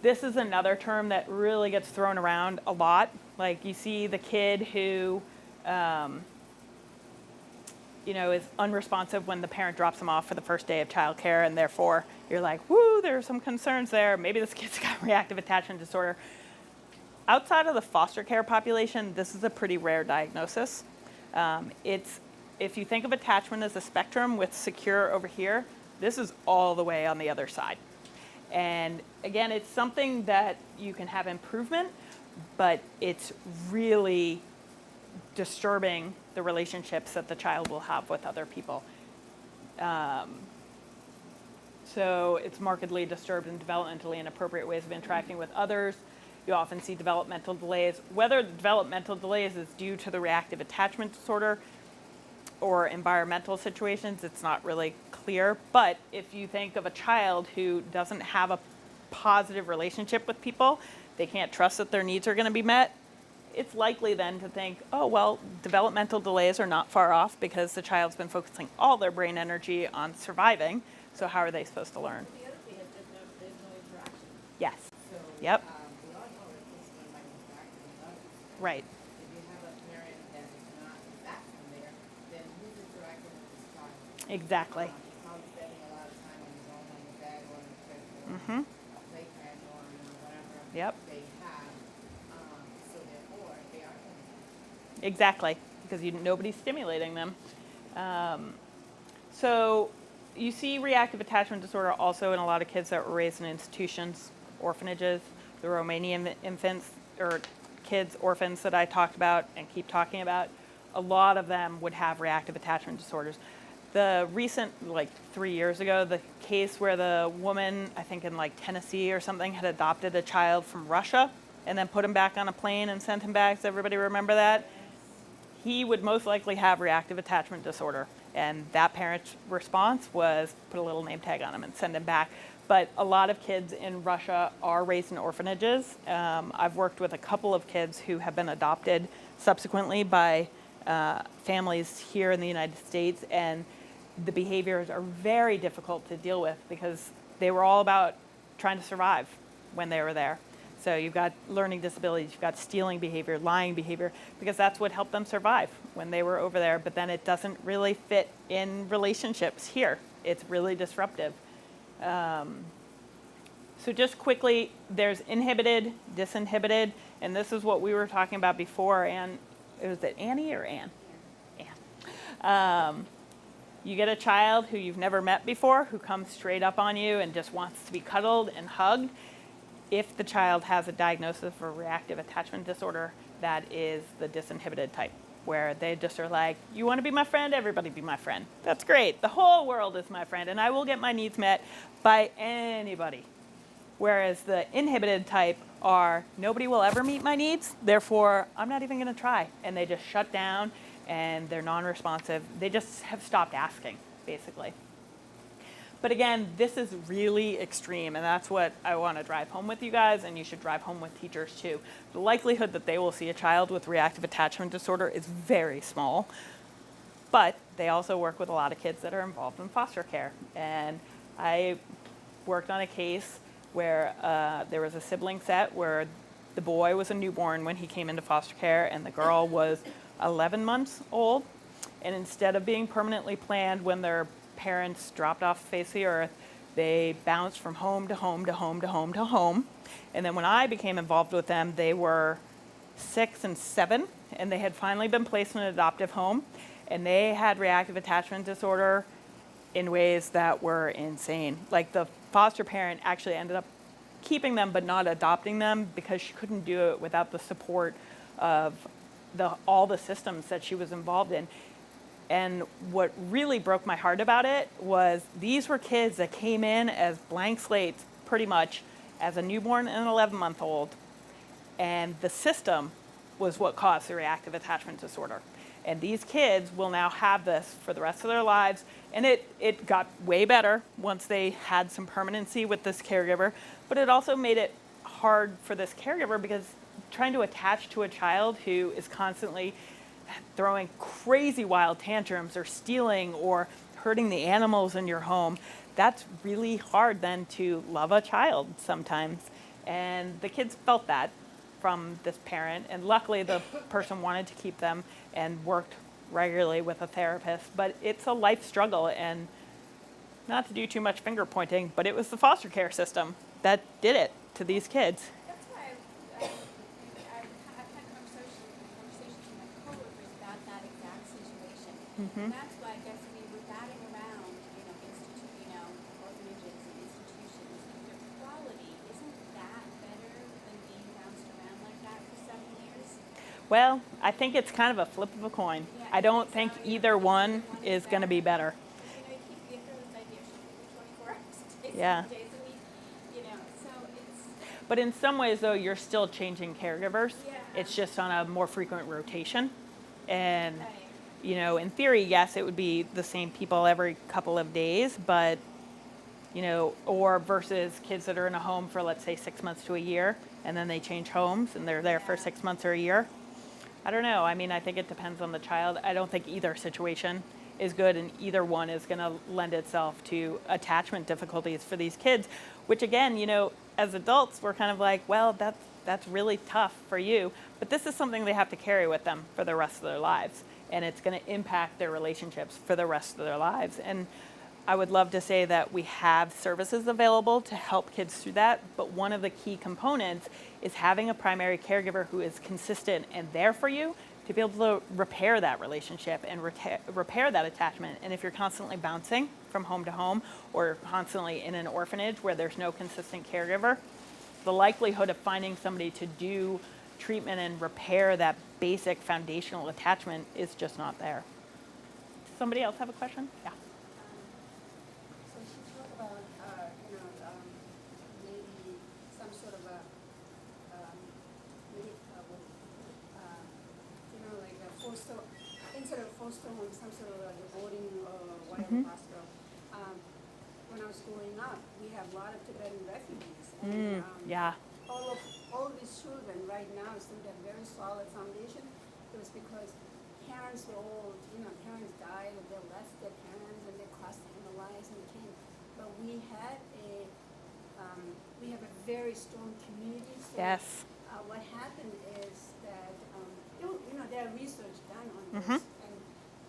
this is another term that really gets thrown around a lot. Like you see the kid who you know, is unresponsive when the parent drops them off for the first day of childcare, and therefore you're like, woo, there are some concerns there. Maybe this kid's got reactive attachment disorder. Outside of the foster care population, this is a pretty rare diagnosis. If you think of attachment as a spectrum with secure over here, this is all the way on the other side. And again, it's something that you can have improvement, but it's really disturbing the relationships that the child will have with other people. So it's markedly disturbed in developmentally inappropriate ways of interacting with others. You often see developmental delays. Whether the developmental delays is due to the reactive attachment disorder or environmental situations, it's not really clear. But if you think of a child who doesn't have a positive relationship with people, they can't trust that their needs are going to be met, it's likely then to think, oh, well, developmental delays are not far off because the child's been focusing all their brain energy on surviving, so how are they supposed to learn? The other thing is there's no interaction. Yes. So, Yep. we all know that this one might interact with others. Right. If you have a parent that is not back from there, then who's interacting with this child? Exactly. He's probably spending a lot of time on his own, on the bed, or on the crib, or Mm-hmm. playpen, or whatever Yep. they have. So therefore, they are going to. Exactly, because nobody's stimulating them. So you see reactive attachment disorder also in a lot of kids that were raised in institutions, orphanages, the Romanian infants or kids, orphans that I talked about and keep talking about. A lot of them would have reactive attachment disorders. The recent, like 3 years ago, the case where the woman, I think in like Tennessee or something, had adopted a child from Russia and then put him back on a plane and sent him back. Does everybody remember that? He would most likely have reactive attachment disorder. And that parent's response was put a little name tag on him and send him back. But a lot of kids in Russia are raised in orphanages. I've worked with a couple of kids who have been adopted subsequently by families here in the United States, and the behaviors are very difficult to deal with because they were all about trying to survive when they were there. So you've got learning disabilities, you've got stealing behavior, lying behavior, because that's what helped them survive when they were over there. But then it doesn't really fit in relationships here. It's really disruptive. So just quickly, there's inhibited, disinhibited, and this is what we were talking about before. And was it Annie or Ann? Ann. You get a child who you've never met before, who comes straight up on you and just wants to be cuddled and hugged. If the child has a diagnosis for reactive attachment disorder, that is the disinhibited type, where they just are like, you want to be my friend? Everybody be my friend. That's great. The whole world is my friend, and I will get my needs met by anybody. Whereas the inhibited type are, nobody will ever meet my needs, therefore I'm not even going to try. And they just shut down and they're non-responsive. They just have stopped asking, basically. But again, this is really extreme, and that's what I want to drive home with you guys, and you should drive home with teachers too. The likelihood that they will see a child with reactive attachment disorder is very small, but they also work with a lot of kids that are involved in foster care. And I worked on a case where there was a sibling set where the boy was a newborn when he came into foster care, and the girl was 11 months old. And instead of being permanently planned when their parents dropped off the face of the earth, they bounced from home to home to home to home to home. And then when I became involved with them, they were 6 and 7, and they had finally been placed in an adoptive home. And they had reactive attachment disorder in ways that were insane. Like, the foster parent actually ended up keeping them but not adopting them because she couldn't do it without the support of all the systems that she was involved in. And what really broke my heart about it was these were kids that came in as blank slates, pretty much, as a newborn and an 11-month-old. And the system was what caused the reactive attachment disorder. And these kids will now have this for the rest of their lives. And it got way better once they had some permanency with this caregiver. But it also made it hard for this caregiver because trying to attach to a child who is constantly throwing crazy wild tantrums or stealing or hurting the animals in your home, that's really hard then to love a child sometimes. And the kids felt that from this parent, and luckily the person wanted to keep them and worked regularly with a therapist. But it's a life struggle, and not to do too much finger pointing, but it was the foster care system that did it to these kids. That's why I've had conversations with my coworkers about that exact situation. And that's why I guess we're batting around, orphanages and institutions. Their quality, isn't that better than being bounced around like that for 7 years? Well, I think it's kind of a flip of a coin. Yeah, I don't think so, either one is going to be better. You keep getting this idea, should we do 24 hours a day, Yeah. 7 days a week? So it's, But in some ways, though, you're still changing caregivers. Yeah. It's just on a more frequent rotation. And, right. in theory, yes, it would be the same people every couple of days, but, or versus kids that are in a home for, let's say, 6 months to a year, and then they change homes and they're there for 6 months or a year. I don't know. I mean, I think it depends on the child. I don't think either situation is good, and either one is going to lend itself to attachment difficulties for these kids, which again, as adults, we're kind of like, well, that's really tough for you, but this is something they have to carry with them for the rest of their lives, and it's going to impact their relationships for the rest of their lives. And I would love to say that we have services available to help kids through that, but one of the key components is having a primary caregiver who is consistent and there for you to be able to repair that relationship and repair that attachment. And if you're constantly bouncing from home to home or constantly in an orphanage where there's no consistent caregiver, the likelihood of finding somebody to do treatment and repair that basic foundational attachment is just not there. Does somebody else have a question? Yeah. So she talked about, maybe some sort of a, like a foster, instead of foster home, some sort of like a boarding or whatever hospital. When I was growing up, we have a lot of Tibetan refugees. And, Yeah. all these children right now still have very solid foundation. It was because parents were all, parents died and they left their parents and they cross-analyzed and came. But we have a very strong community. So, Yes. what happened is that, there are research done on this.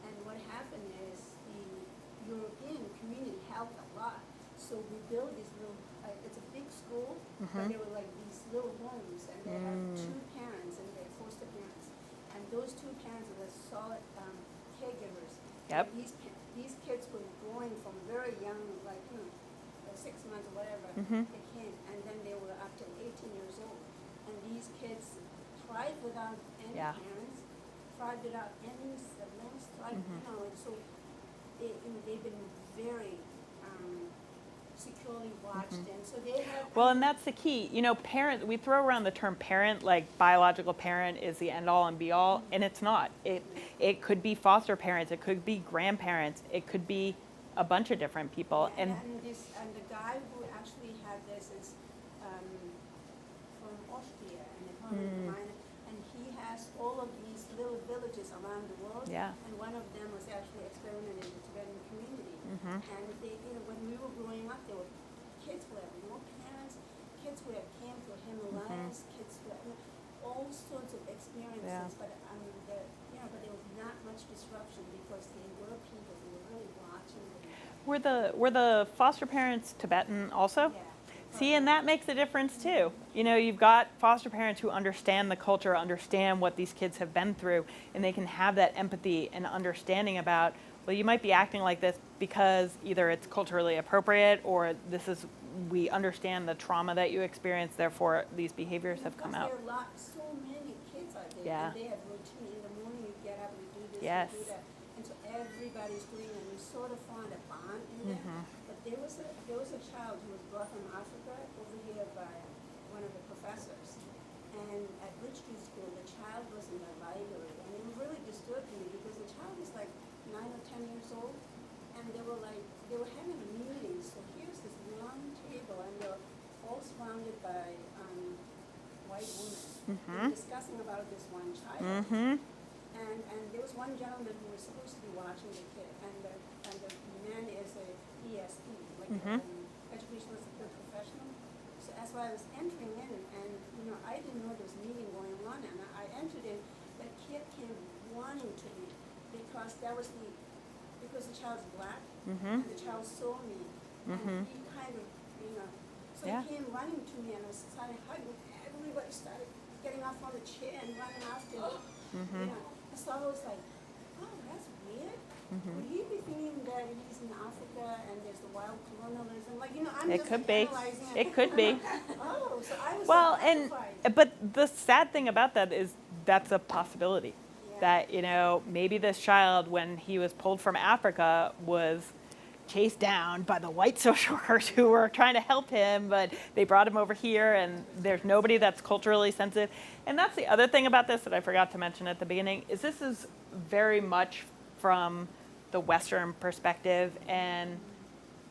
And what happened is the European community helped a lot. So we built this little, it's a big school, but there were like these little homes, and they have 2 parents and they're foster parents. And those 2 parents are solid caregivers. Yep. These kids were born from very young, like, 6 months or whatever, they came, and then they were up to 18 years old. And these kids thrived without any Yeah. parents, thrived without any siblings, thrived, and so they've been very securely watched, and so they have. Well, and that's the key. You know, parent, we throw around the term parent, like biological parent is the end all and be all, and it's not. It could be foster parents, it could be grandparents, it could be a bunch of different people. And the guy who actually had this is from Austria, and a colleague of mine, and he has all of these little villages around the world. Yeah. And one of them was actually experimenting in the Tibetan community. And they, when we were growing up, there were kids who had no parents, kids who had came to Himalayas, kids who had all sorts of experiences. Yeah. But I mean, but there was not much disruption because they were people who were really watching them. Were the foster parents Tibetan also? Yeah. See, and that makes a difference too. You know, you've got foster parents who understand the culture, understand what these kids have been through, and they can have that empathy and understanding about, well, you might be acting like this because either it's culturally appropriate or we understand the trauma that you experienced, therefore these behaviors have come out. Because there are so many kids out there, Yeah. and they have routine. In the morning you get up, you do this, Yes. you do that, and so everybody's doing it. And you sort of find a bond in there. But there was a child who was brought from Africa over here by one of the professors, and at Richfield School, the child was in the library, and it really disturbed me because the child was like 9 or 10 years old, and they were having a meeting. So here's this long table, and they're all surrounded by white women. They were discussing about this one child. And there was one gentleman who was supposed to be watching the kid, and the man is a ESP, like educational support professional. So as I was entering in, and I didn't know there was a meeting going on, and I entered in. That kid came wanting to me because the child's black, and the child saw me, and he kind of, so Yeah. he came running to me, and I started hugging. Everybody started getting off on the chair and running after me. So I was like, oh, that's weird. Could he be thinking that he's in Africa and there's the wild colonialism? Like, I'm It just could be. analyzing It could be. Oh, so I was Well, so and petrified. but the sad thing about that is that's a possibility. Yeah. That maybe this child, when he was pulled from Africa, was chased down by the white social workers who were trying to help him, but they brought him over here, and there's nobody that's culturally sensitive. And that's the other thing about this that I forgot to mention at the beginning, is this is very much from the Western perspective, and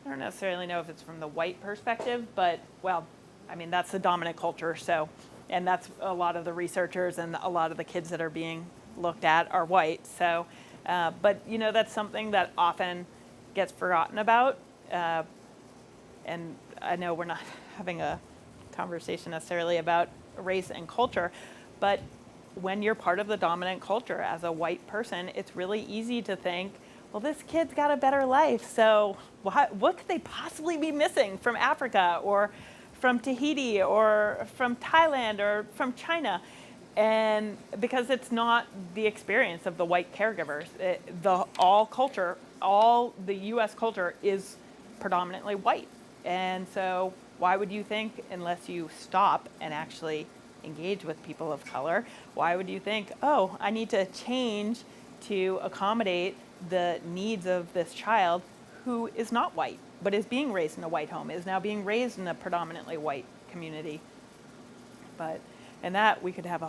I don't necessarily know if it's from the white perspective, but, well, I mean, that's the dominant culture, so, and that's a lot of the researchers and a lot of the kids that are being looked at are white, so, but, that's something that often gets forgotten about, and I know we're not having a conversation necessarily about race and culture, but when you're part of the dominant culture as a white person, it's really easy to think, well, this kid's got a better life, so what could they possibly be missing from Africa or from Tahiti or from Thailand or from China? And because it's not the experience of the white caregivers, all the U.S. culture is predominantly white. And so why would you think, unless you stop and actually engage with people of color, why would you think, oh, I need to change to accommodate the needs of this child who is not white, but is being raised in a white home, is now being raised in a predominantly white community? And that we could have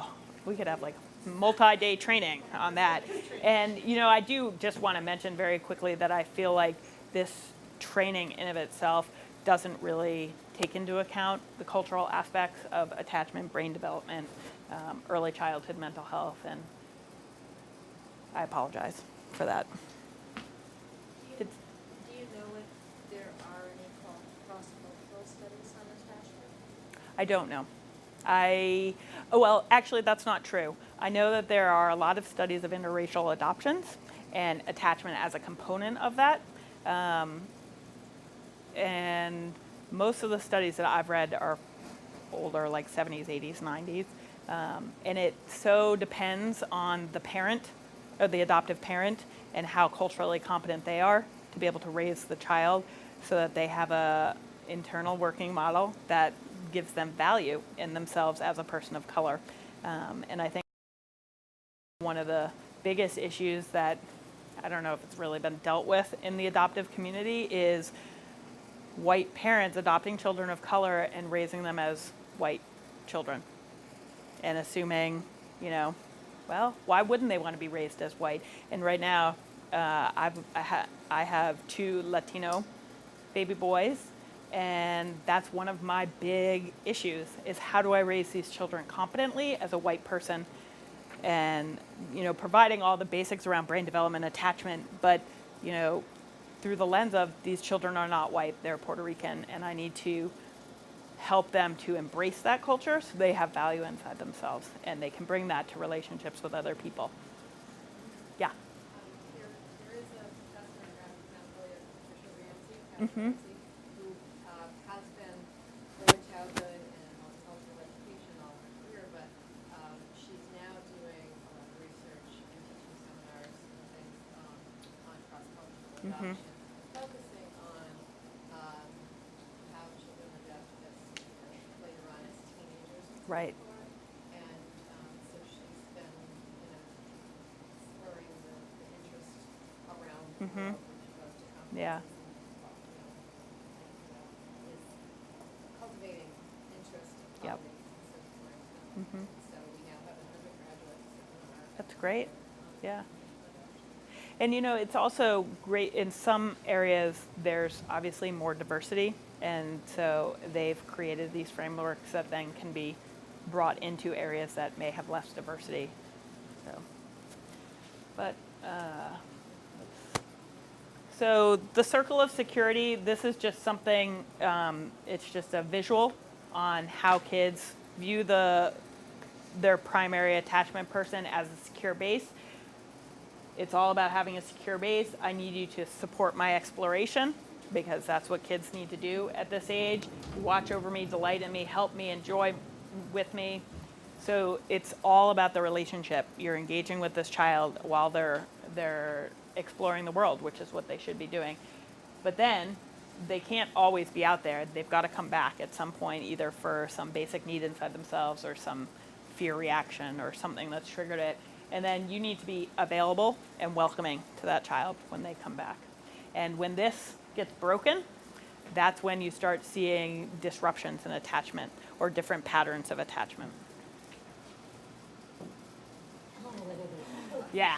like multi-day training on that. And I do just want to mention very quickly that I feel like this training in of itself doesn't really take into account the cultural aspects of attachment, brain development, early childhood mental health, and I apologize for that. Do you know if there are any cross-cultural studies on attachment? I don't know. Well, actually, that's not true. I know that there are a lot of studies of interracial adoptions and attachment as a component of that. And most of the studies that I've read are older, like 70s, 80s, 90s. And it so depends on the parent, or the adoptive parent, and how culturally competent they are to be able to raise the child so that they have a internal working model that gives them value in themselves as a person of color. And I think one of the biggest issues that I don't know if it's really been dealt with in the adoptive community is white parents adopting children of color and raising them as white children and assuming, you know, well, why wouldn't they want to be raised as white? And right now, I have 2 Latino baby boys, and that's one of my big issues is how do I raise these children competently as a white person, and, you know, providing all the basics around brain development, attachment, but, you know, through the lens of these children are not white, they're Puerto Rican, and I need to help them to embrace that culture so they have value inside themselves and they can bring that to relationships with other people. Yeah. There is a professor in Rapid Family, Patricia Ramsey, Mhm. who has been early childhood and multicultural education all her career, but she's now doing a lot of research and teaching seminars and things on cross-cultural adoption, focusing on how children adapt later on as teenagers and so Right. forth. And so she's been, you know, spurring the interest around the world when she goes to conferences Yeah. and, is cultivating interest in Yep. colleagues and so forth. So we now have an undergraduate seminar. That's great. Yeah. And you know, it's also great in some areas, there's obviously more diversity. And so they've created these frameworks that then can be brought into areas that may have less diversity. So, but, so the circle of security, this is just something, it's just a visual on how kids view their primary attachment person as a secure base. It's all about having a secure base. I need you to support my exploration because that's what kids need to do at this age. Watch over me, delight in me, help me, enjoy with me. So it's all about the relationship. You're engaging with this child while they're exploring the world, which is what they should be doing. But then they can't always be out there. They've got to come back at some point, either for some basic need inside themselves or some fear reaction or something that's triggered it. And then you need to be available and welcoming to that child when they come back. And when this gets broken, that's when you start seeing disruptions in attachment or different patterns of attachment. Yeah.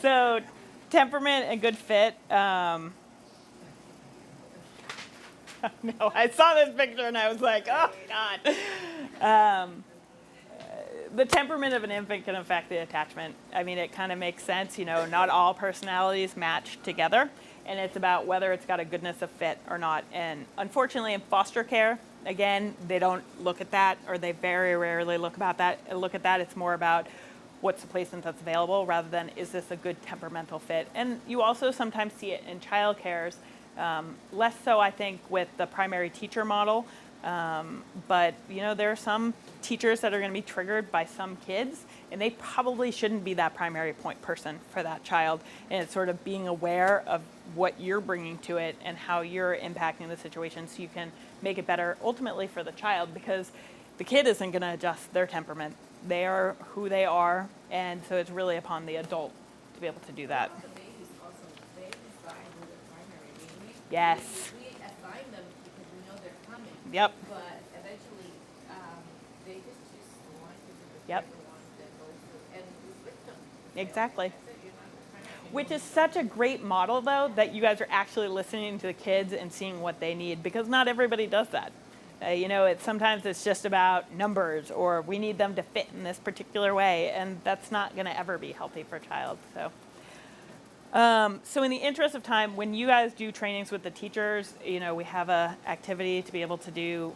So temperament and good fit. No, I saw this picture and I was like, oh God. The temperament of an infant can affect the attachment. I mean, it kind of makes sense, you know, not all personalities match together, and it's about whether it's got a goodness of fit or not. And unfortunately, in foster care, again, they don't look at that, or they very rarely look at that. It's more about what's the placement that's available rather than is this a good temperamental fit. And you also sometimes see it in child cares, less so, I think, with the primary teacher model. But you know, there are some teachers that are going to be triggered by some kids, and they probably shouldn't be that primary point person for that child. And it's sort of being aware of what you're bringing to it and how you're impacting the situation so you can make it better ultimately for the child, because the kid isn't going to adjust their temperament. They are who they are, and so it's really upon the adult to be able to do that. The babies also, they decide who their primary, I mean, Yes. we assign them because we know they're coming. Yep. But eventually, they just choose the ones who Yep. are the ones that go through, and who's with them. Exactly. That's it, you're not the primary. Which is such a great model, though, that you guys are actually listening to the kids and seeing what they need, because not everybody does that. You know, sometimes it's just about numbers, or we need them to fit in this particular way, and that's not going to ever be healthy for a child. So in the interest of time, when you guys do trainings with the teachers, you know, we have a activity to be able to do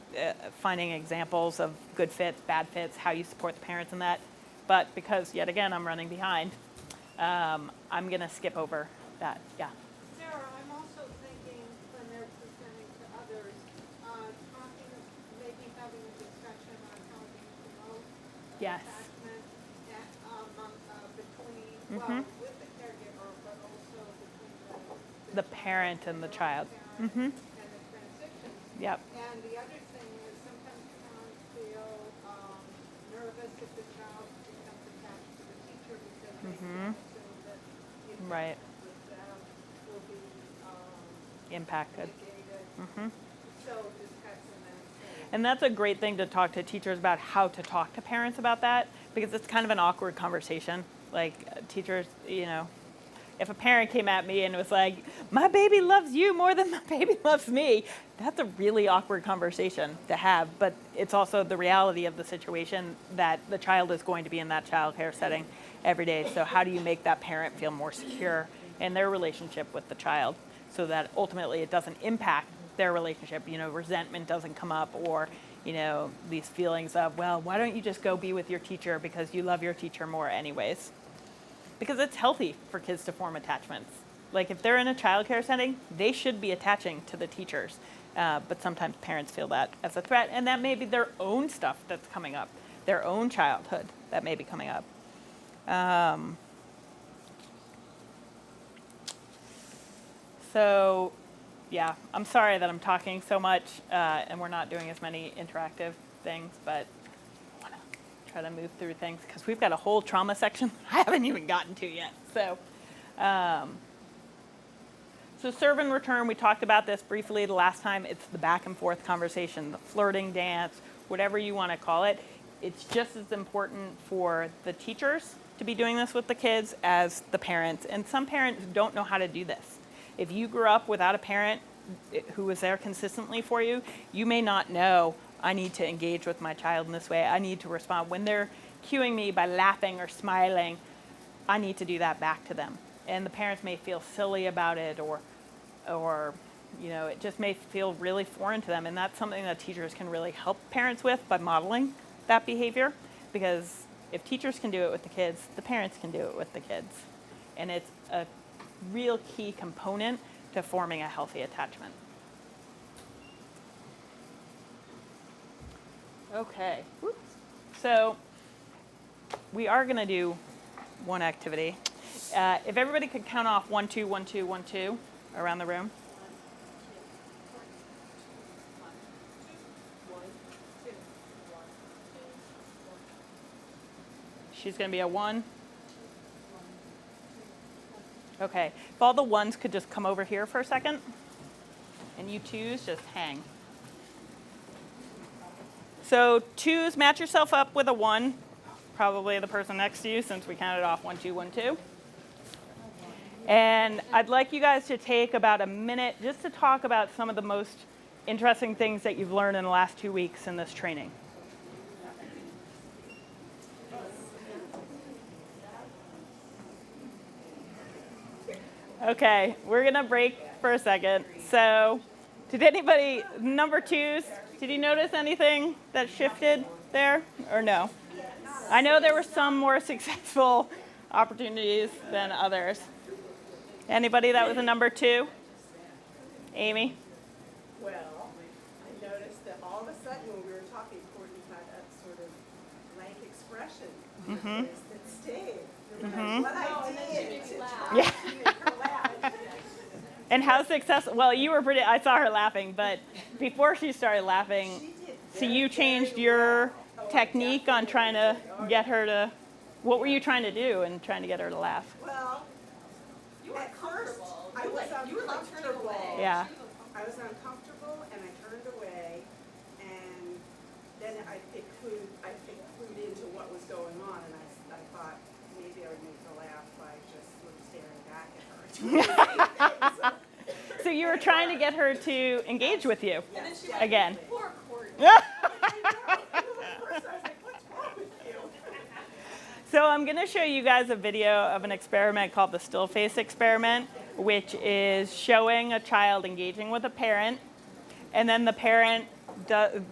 finding examples of good fits, bad fits, how you support the parents in that. But because, yet again, I'm running behind, I'm going to skip over that. Yeah. Sarah, I'm also thinking when they're presenting to others, talking, maybe having a discussion on how they promote Yes. attachment between, Mhm. well, with the caregiver, but also between The parent and the child. parent and the transition. Yep. And the other thing is sometimes parents feel nervous if the child becomes attached to the teacher because they can assume that the Right. attachment with them will be impacted. So just cuts and then. And that's a great thing to talk to teachers about, how to talk to parents about that, because it's kind of an awkward conversation. Like teachers, you know, if a parent came at me and was like, my baby loves you more than my baby loves me, that's a really awkward conversation to have. But it's also the reality of the situation that the child is going to be in that child care setting every day. So how do you make that parent feel more secure in their relationship with the child so that ultimately it doesn't impact their relationship, you know, resentment doesn't come up, or, you know, these feelings of, well, why don't you just go be with your teacher because you love your teacher more anyways? Because it's healthy for kids to form attachments. Like if they're in a childcare setting, they should be attaching to the teachers. But sometimes parents feel that as a threat, and that may be their own stuff that's coming up, their own childhood that may be coming up. So, yeah, I'm sorry that I'm talking so much and we're not doing as many interactive things, but I want to try to move through things because we've got a whole trauma section I haven't even gotten to yet. So serve and return, we talked about this briefly the last time. It's the back and forth conversation, the flirting dance, whatever you want to call it. It's just as important for the teachers to be doing this with the kids as the parents. And some parents don't know how to do this. If you grew up without a parent who was there consistently for you, you may not know, I need to engage with my child in this way. I need to respond. When they're cueing me by laughing or smiling, I need to do that back to them. And the parents may feel silly about it, or you know, it just may feel really foreign to them. And that's something that teachers can really help parents with by modeling that behavior. Because if teachers can do it with the kids, the parents can do it with the kids. And it's a real key component to forming a healthy attachment. Okay, so we are going to do one activity. If everybody could count off 1, 2, 1, 2, 1, 2 around the room. She's going to be a 1. Okay, if all the 1s could just come over here for a second, and you 2s just hang. So 2s, match yourself up with a 1, probably the person next to you, since we counted off 1, 2, 1, 2. And I'd like you guys to take about a minute just to talk about some of the most interesting things that you've learned in the last 2 weeks in this training. Okay, we're gonna break for a second. So, did anybody, number 2s, did you notice anything that shifted there, or no? I know there were some more successful opportunities than others. Anybody that was a number 2? Amy? Well, I noticed that all of a sudden when we were talking, Courtney had that sort of blank expression that stayed. What I did to try Yeah. to make her laugh. And how successful, well, you were pretty, I saw her laughing, but before she started laughing, so you changed your technique on trying to get her to, what were you trying to do in trying to get her to laugh? Well, You were at first, comfortable. I was You were like turning uncomfortable. away. Yeah. I was uncomfortable and I turned away, and then I clued into what was going on, and I thought maybe I would make her laugh by just sort of staring back at her. So you were trying to get her to engage with you And then she went, again. poor Courtney. So I'm going to show you guys a video of an experiment called the still face experiment, which is showing a child engaging with a parent, and then the parent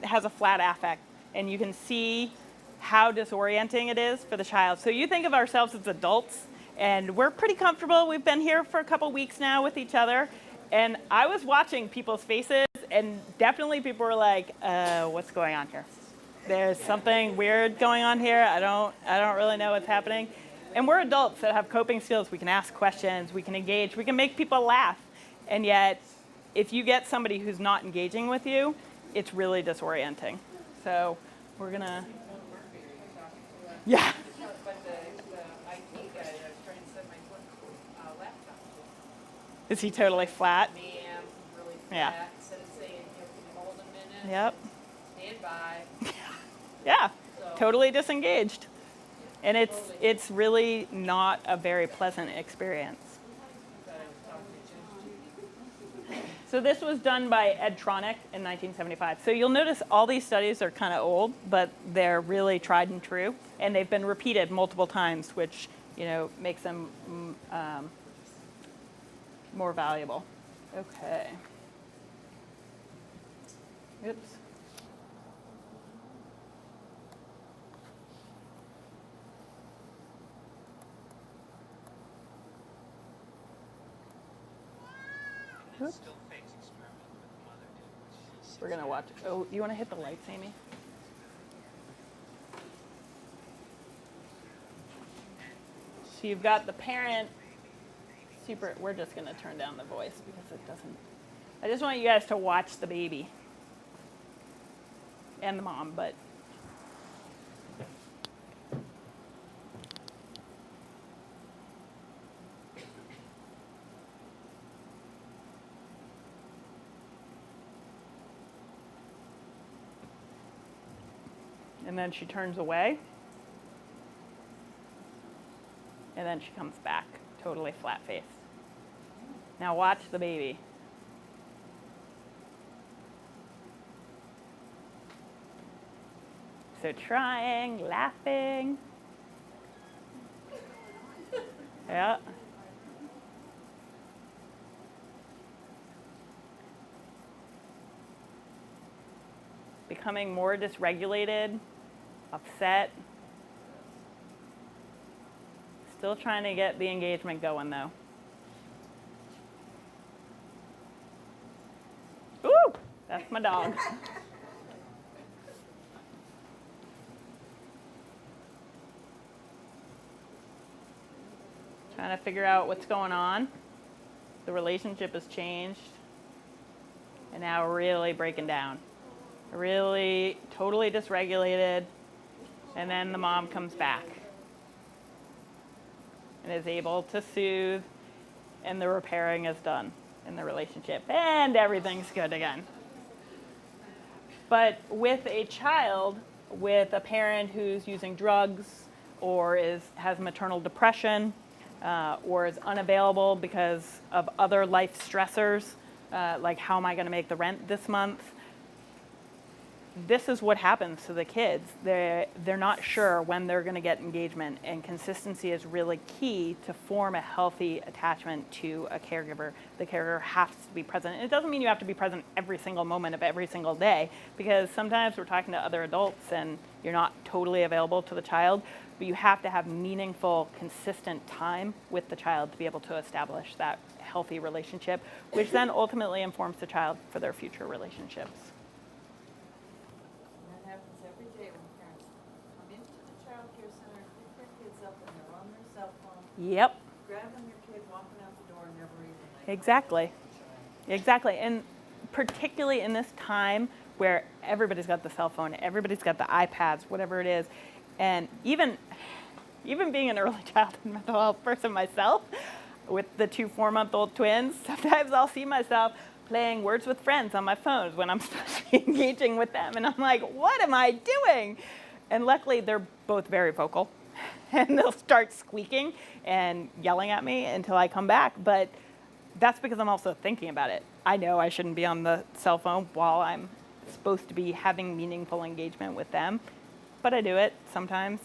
has a flat affect, and you can see how disorienting it is for the child. So you think of ourselves as adults, and we're pretty comfortable. We've been here for a couple weeks now with each other, and I was watching people's faces, and definitely people were like, what's going on here? There's something weird going on here. I don't really know what's happening. And we're adults that have coping skills. We can ask questions, we can engage, we can make people laugh. And yet, if you get somebody who's not engaging with you, it's really disorienting. So we're gonna, yeah. But the IT guy, I was trying to set my laptop. Is he totally flat? Ma'am, Yeah. that instead of saying, can you hold a minute? Yep. Stand by. Yeah. So, Totally disengaged. And Totally. it's really not a very pleasant experience. but I was talking to Jim. So this was done by Ed Tronick in 1975. So you'll notice all these studies are kind of old, but they're really tried and true, and they've been repeated multiple times, which makes them more valuable. Okay. Oops. Oops. We're gonna watch. Oh, you want to hit the lights, Amy? So you've got the parent. Super. We're just gonna turn down the voice because it doesn't. I just want you guys to watch the baby and the mom, but. And then she turns away. And then she comes back, totally flat-faced. Now watch the baby. So trying, laughing. Yeah. Becoming more dysregulated, upset. Still trying to get the engagement going though. Ooh, that's my dog. Trying to figure out what's going on. The relationship has changed. And now we're really breaking down. Really totally dysregulated. And then the mom comes back and is able to soothe, and the repairing is done in the relationship, and everything's good again. But with a child, with a parent who's using drugs or has maternal depression or is unavailable because of other life stressors, like how am I going to make the rent this month? This is what happens to the kids. They're not sure when they're going to get engagement, and consistency is really key to form a healthy attachment to a caregiver. The caregiver has to be present. And it doesn't mean you have to be present every single moment of every single day, because sometimes we're talking to other adults and you're not totally available to the child, but you have to have meaningful, consistent time with the child to be able to establish that healthy relationship, which then ultimately informs the child for their future relationships. That happens every day when parents come into the child care center, pick their kids up and they're on their cell phone, Yep. grabbing your kid, walking out the door, never even like. Exactly. Exactly. And particularly in this time where everybody's got the cell phone, everybody's got the iPads, whatever it is. And even being an early childhood mental health person myself, with the 2 4-month-old twins, sometimes I'll see myself playing Words with Friends on my phone when I'm supposed to be engaging with them. And I'm like, what am I doing? And luckily, they're both very vocal. And they'll start squeaking and yelling at me until I come back. But that's because I'm also thinking about it. I know I shouldn't be on the cell phone while I'm supposed to be having meaningful engagement with them. But I do it sometimes.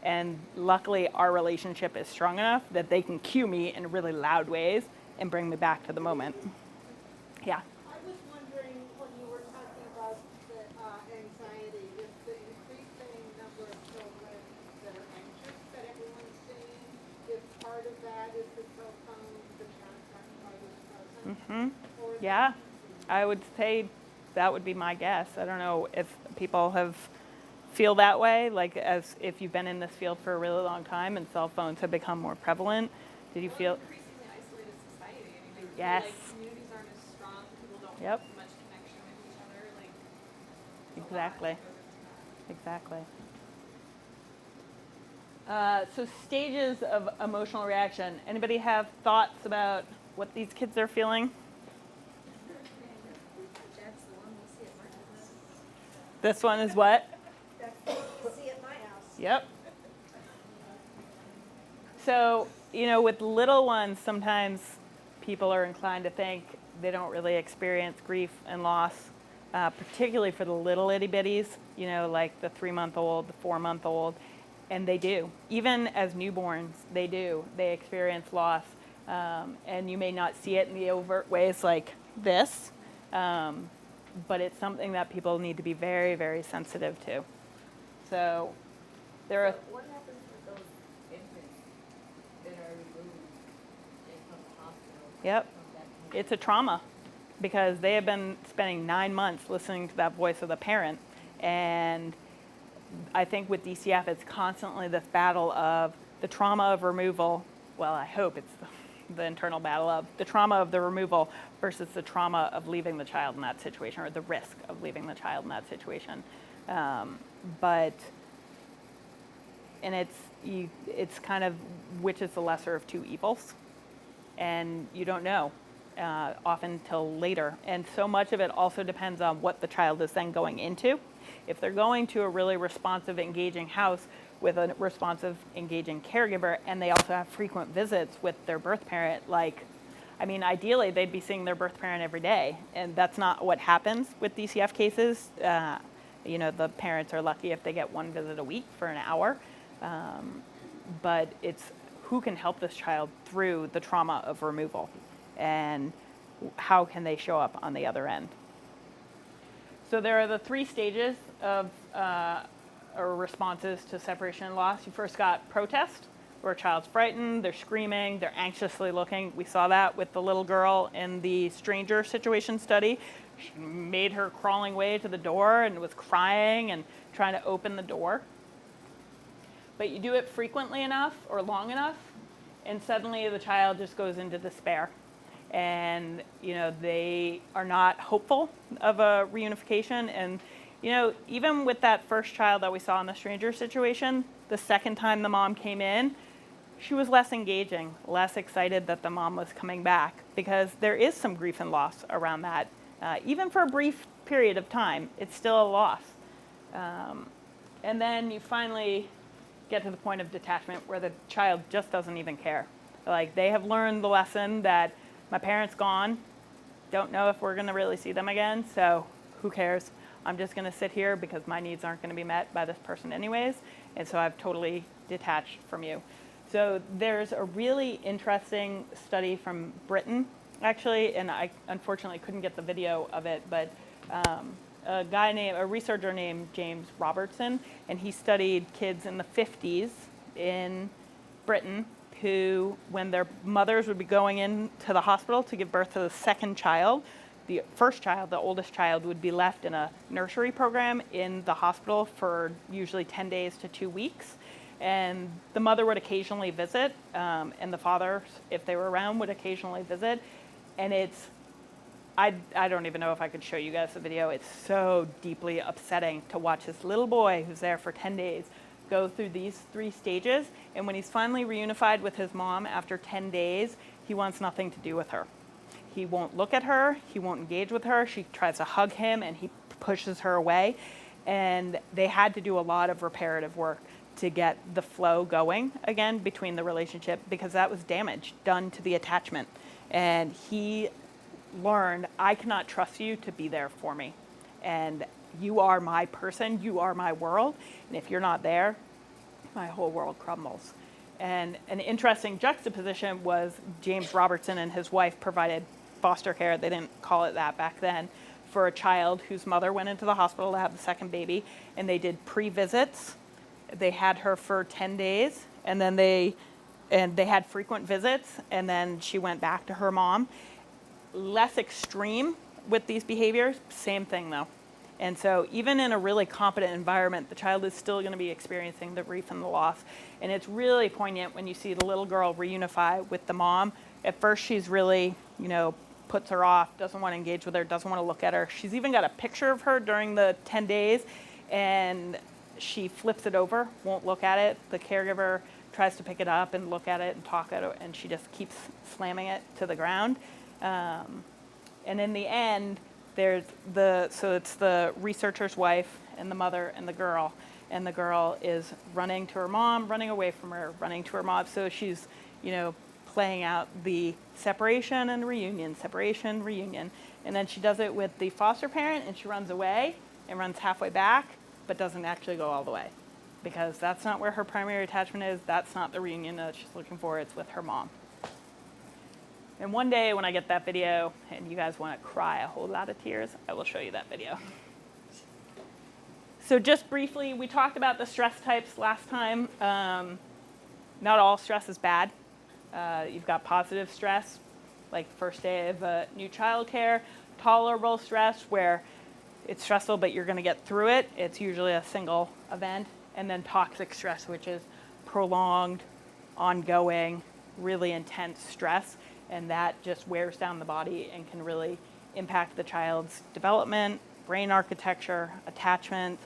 And luckily, our relationship is strong enough that they can cue me in really loud ways and bring me back to the moment. Yeah. I was wondering, when you were talking about the anxiety, if the increasing number of children that are anxious that everyone's seeing, if part of that is the cell phone, the parents aren't quite as present? Or is Yeah. that- I would say that would be my guess. I don't know if people feel that way, like as if you've been in this field for a really long time and cell phones have become more prevalent. Did you feel? Increasingly isolated society. I mean, Yes. like communities aren't as strong. People don't Yep. have much connection with each other. Like it's a lot Exactly. that goes into that. Exactly. So stages of emotional reaction. Anybody have thoughts about what these kids are feeling? This one is what? That's what you see at my house. Yep. So, with little ones, sometimes people are inclined to think they don't really experience grief and loss, particularly for the little itty bitties, like the 3-month-old, the 4-month-old, and they do. Even as newborns, they do. They experience loss, and you may not see it in the overt ways like this, but it's something that people need to be very, very sensitive to. So there are. What happens with those infants that are removed and from the hospital? Yep. Come back to It's a trauma because they have been spending 9 months listening to that voice of the parent. And I think with DCF, it's constantly this battle of the trauma of removal. Well, I hope it's the internal battle of the trauma of the removal versus the trauma of leaving the child in that situation, or the risk of leaving the child in that situation. And it's kind of which is the lesser of two evils, and you don't know often till later. And so much of it also depends on what the child is then going into. If they're going to a really responsive, engaging house with a responsive, engaging caregiver, and they also have frequent visits with their birth parent, ideally they'd be seeing their birth parent every day, and that's not what happens with DCF cases. The parents are lucky if they get one visit a week for an hour. But it's who can help this child through the trauma of removal, and how can they show up on the other end. So there are the 3 stages of or responses to separation and loss. You first got protest, where a child's frightened, they're screaming, they're anxiously looking. We saw that with the little girl in the stranger situation study. She made her crawling way to the door and was crying and trying to open the door. But you do it frequently enough or long enough, and suddenly the child just goes into despair. And, they are not hopeful of a reunification. And, even with that first child that we saw in the stranger situation, the second time the mom came in, she was less engaging, less excited that the mom was coming back, because there is some grief and loss around that. Even for a brief period of time, it's still a loss. And then you finally get to the point of detachment where the child just doesn't even care. Like, they have learned the lesson that my parent's gone, don't know if we're going to really see them again, so who cares? I'm just going to sit here because my needs aren't going to be met by this person anyways, and so I've totally detached from you. So there's a really interesting study from Britain, actually, and I unfortunately couldn't get the video of it, but a researcher named James Robertson, and he studied kids in the 50s in Britain who, when their mothers would be going into the hospital to give birth to the second child, the first child, the oldest child, would be left in a nursery program in the hospital for usually 10 days to 2 weeks. And the mother would occasionally visit, and the father, if they were around, would occasionally visit. And I don't even know if I could show you guys the video. It's so deeply upsetting to watch this little boy who's there for 10 days go through these 3 stages. And when he's finally reunified with his mom after 10 days, he wants nothing to do with her. He won't look at her. He won't engage with her. She tries to hug him, and he pushes her away. And they had to do a lot of reparative work to get the flow going again between the relationship, because that was damage done to the attachment. And he learned, I cannot trust you to be there for me. And you are my person, you are my world. And if you're not there, my whole world crumbles. And an interesting juxtaposition was James Robertson and his wife provided foster care, they didn't call it that back then, for a child whose mother went into the hospital to have the second baby. And they did pre-visits. They had her for 10 days, and then they had frequent visits, and then she went back to her mom. Less extreme with these behaviors, same thing though. And so even in a really competent environment, the child is still going to be experiencing the grief and the loss. And it's really poignant when you see the little girl reunify with the mom. At first she's really, puts her off, doesn't want to engage with her, doesn't want to look at her. She's even got a picture of her during the 10 days, and she flips it over, won't look at it. The caregiver tries to pick it up and look at it and talk at it, and she just keeps slamming it to the ground. And in the end, the child So it's the researcher's wife and the mother and the girl. And the girl is running to her mom, running away from her, running to her mom. So she's, playing out the separation and reunion, separation, reunion. And then she does it with the foster parent, and she runs away and runs halfway back, but doesn't actually go all the way. Because that's not where her primary attachment is. That's not the reunion that she's looking for. It's with her mom. And one day when I get that video and you guys want to cry a whole lot of tears, I will show you that video. So just briefly, we talked about the stress types last time. Not all stress is bad. You've got positive stress, like first day of new childcare, tolerable stress where it's stressful but you're going to get through it. It's usually a single event. And then toxic stress, which is prolonged, ongoing, really intense stress. And that just wears down the body and can really impact the child's development, brain architecture, attachment,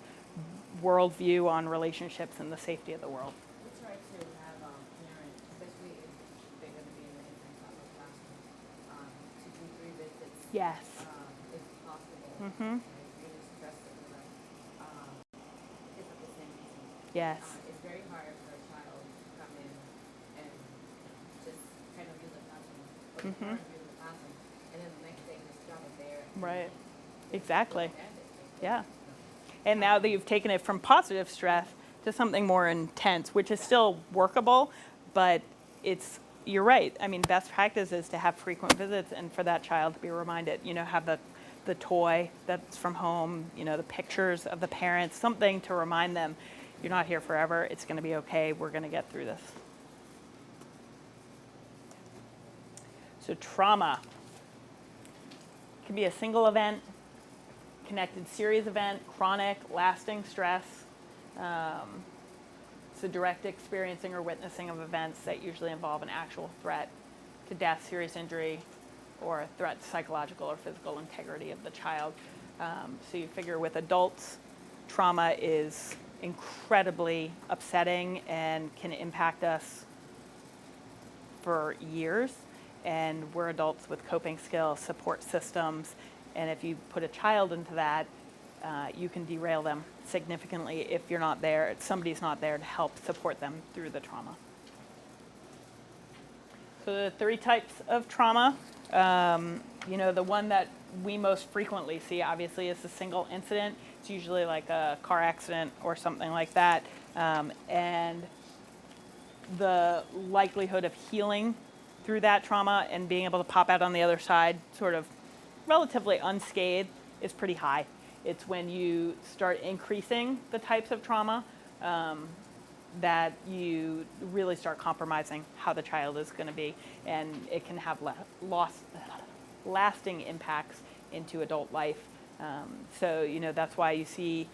worldview on relationships, and the safety of the world. We try to have parents, especially if they're going to be in the infant toddler classroom, to do 3 visits. Yes. If possible. Mm-hmm. Really stress them about it's not the same reason. Yes. It's very hard for a child to come in and just kind of use the classroom, or the parent use the classroom, and then the next day just drop it there. Right. Exactly. And Yeah. And now that you've taken it from positive stress to something more intense, which is still workable, but you're right. I mean, best practice is to have frequent visits and for that child to be reminded, have the toy that's from home, the pictures of the parents, something to remind them, you're not here forever. It's going to be okay. We're going to get through this. So trauma can be a single event, connected series event, chronic, lasting stress. It's a direct experiencing or witnessing of events that usually involve an actual threat to death, serious injury, or a threat to psychological or physical integrity of the child. So you figure with adults, trauma is incredibly upsetting and can impact us for years. And we're adults with coping skills, support systems, and if you put a child into that, you can derail them significantly if you're not there, if somebody's not there to help support them through the trauma. So the 3 types of trauma, the one that we most frequently see, obviously, is a single incident. It's usually like a car accident or something like that. And the likelihood of healing through that trauma and being able to pop out on the other side sort of relatively unscathed is pretty high. It's when you start increasing the types of trauma that you really start compromising how the child is going to be, and it can have lasting impacts into adult life. So that's why you see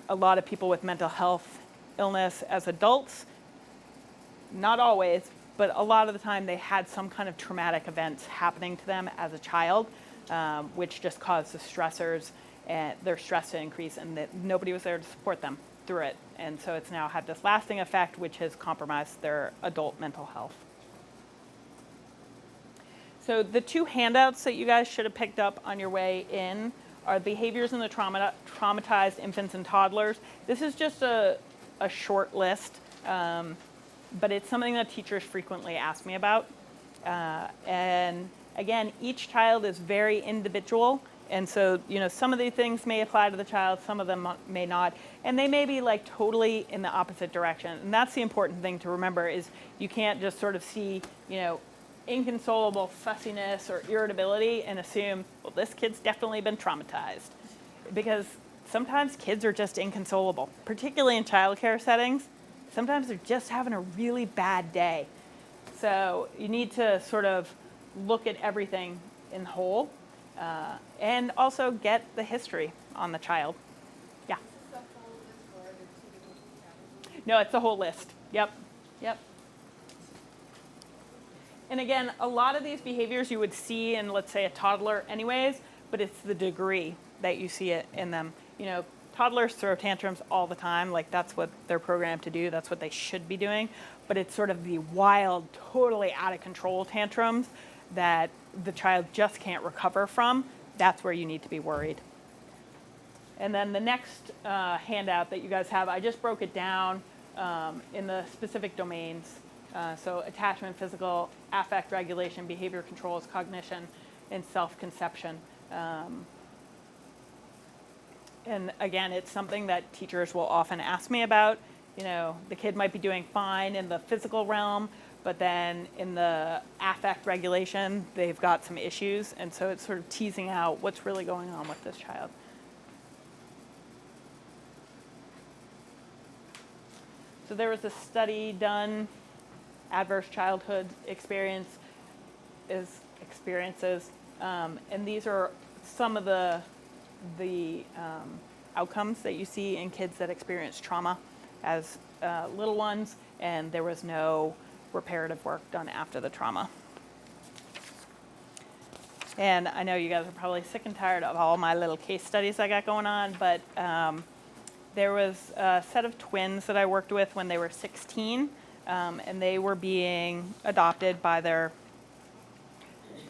a lot of people with mental health illness as adults. Not always, but a lot of the time they had some kind of traumatic events happening to them as a child, which just caused the stressors and their stress to increase, and that nobody was there to support them through it. And so it's now had this lasting effect, which has compromised their adult mental health. So the 2 handouts that you guys should have picked up on your way in are behaviors in the traumatized infants and toddlers. This is just a short list. But it's something that teachers frequently ask me about. And again, each child is very individual. And so, some of these things may apply to the child, some of them may not. And they may be like totally in the opposite direction. And that's the important thing to remember is you can't just sort of see, inconsolable fussiness or irritability and assume, well, this kid's definitely been traumatized. Because sometimes kids are just inconsolable, particularly in childcare settings. Sometimes they're just having a really bad day. So you need to sort of look at everything in whole and also get the history on the child. Yeah. Is this a whole list or are there 2 different categories? No, it's a whole list. Yep. And again, a lot of these behaviors you would see in, let's say, a toddler anyways, but it's the degree that you see it in them. Toddlers throw tantrums all the time, like that's what they're programmed to do, that's what they should be doing, but it's sort of the wild, totally out of control tantrums that the child just can't recover from that's where you need to be worried. And then the next handout that you guys have, I just broke it down in the specific domains. So attachment, physical, affect regulation, behavior controls, cognition, and self-conception. And again, it's something that teachers will often ask me about. You know, the kid might be doing fine in the physical realm, but then in the affect regulation, they've got some issues. And so it's sort of teasing out what's really going on with this child. So there was a study done, adverse childhood experiences, and these are some of the outcomes that you see in kids that experience trauma as little ones, and there was no reparative work done after the trauma. And I know you guys are probably sick and tired of all my little case studies I got going on, but there was a set of twins that I worked with when they were 16, and they were being adopted by their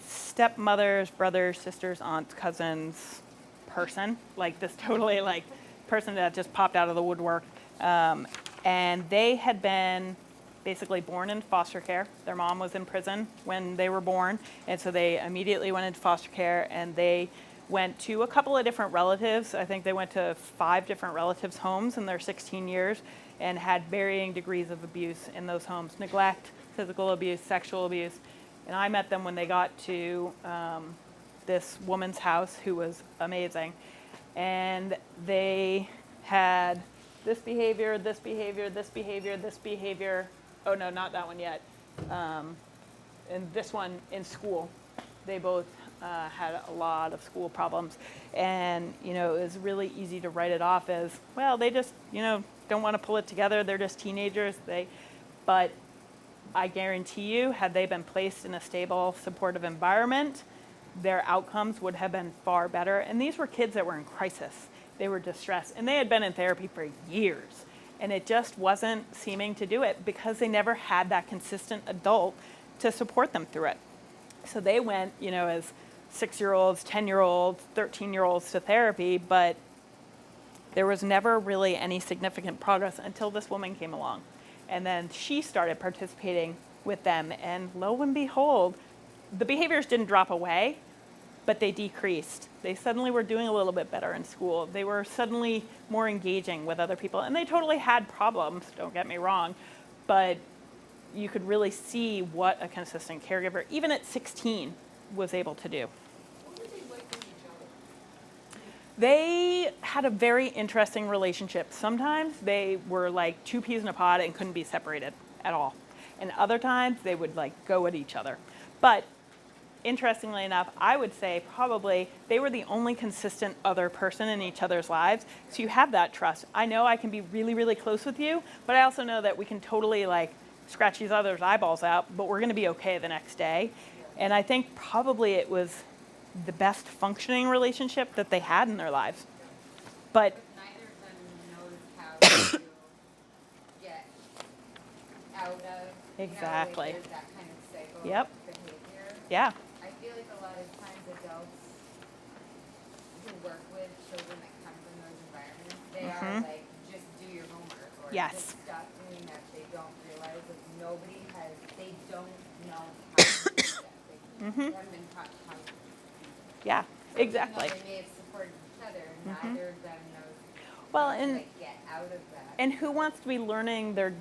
stepmothers, brothers, sisters, aunts, cousins person, like this totally like person that just popped out of the woodwork. And they had been basically born in foster care. Their mom was in prison when they were born, and so they immediately went into foster care, and they went to a couple of different relatives. I think they went to 5 different relatives' homes in their 16 years and had varying degrees of abuse in those homes, neglect, physical abuse, sexual abuse. And I met them when they got to this woman's house who was amazing. And they had this behavior, this behavior, this behavior, this behavior. Oh no, not that one yet. And this one in school. They both had a lot of school problems. And, you know, it was really easy to write it off as, well, they just, you know, don't want to pull it together. They're just teenagers. But I guarantee you, had they been placed in a stable, supportive environment, their outcomes would have been far better. And these were kids that were in crisis. They were distressed. And they had been in therapy for years. And it just wasn't seeming to do it because they never had that consistent adult to support them through it. So they went, you know, as 6-year-olds, 10-year-olds, 13-year-olds to therapy, but there was never really any significant progress until this woman came along. And then she started participating with them, and lo and behold, the behaviors didn't drop away, but they decreased. They suddenly were doing a little bit better in school. They were suddenly more engaging with other people, and they totally had problems, don't get me wrong, but you could really see what a consistent caregiver, even at 16, was able to do. What were they like with each other? They had a very interesting relationship. Sometimes they were like 2 peas in a pod and couldn't be separated at all. And other times they would like go at each other. But interestingly enough, I would say probably they were the only consistent other person in each other's lives. So you have that trust. I know I can be really, really close with you, but I also know that we can totally like scratch each other's eyeballs out, but we're going to be okay the next day. And I think probably it was the best functioning relationship that they had in their lives. But Neither of them knows how to get out of, Exactly. there's that kind of cycle Yep. of behavior. yeah, I feel like a lot of times adults who work with children that come from those environments, they are like, just do your homework, or Yes. just stop doing that. They don't realize that they don't know how to do that. They haven't been taught how to do that. yeah, So even exactly. though they may have supported each other, neither of them knows Well, how to and like, get out of that. and who wants to be learning their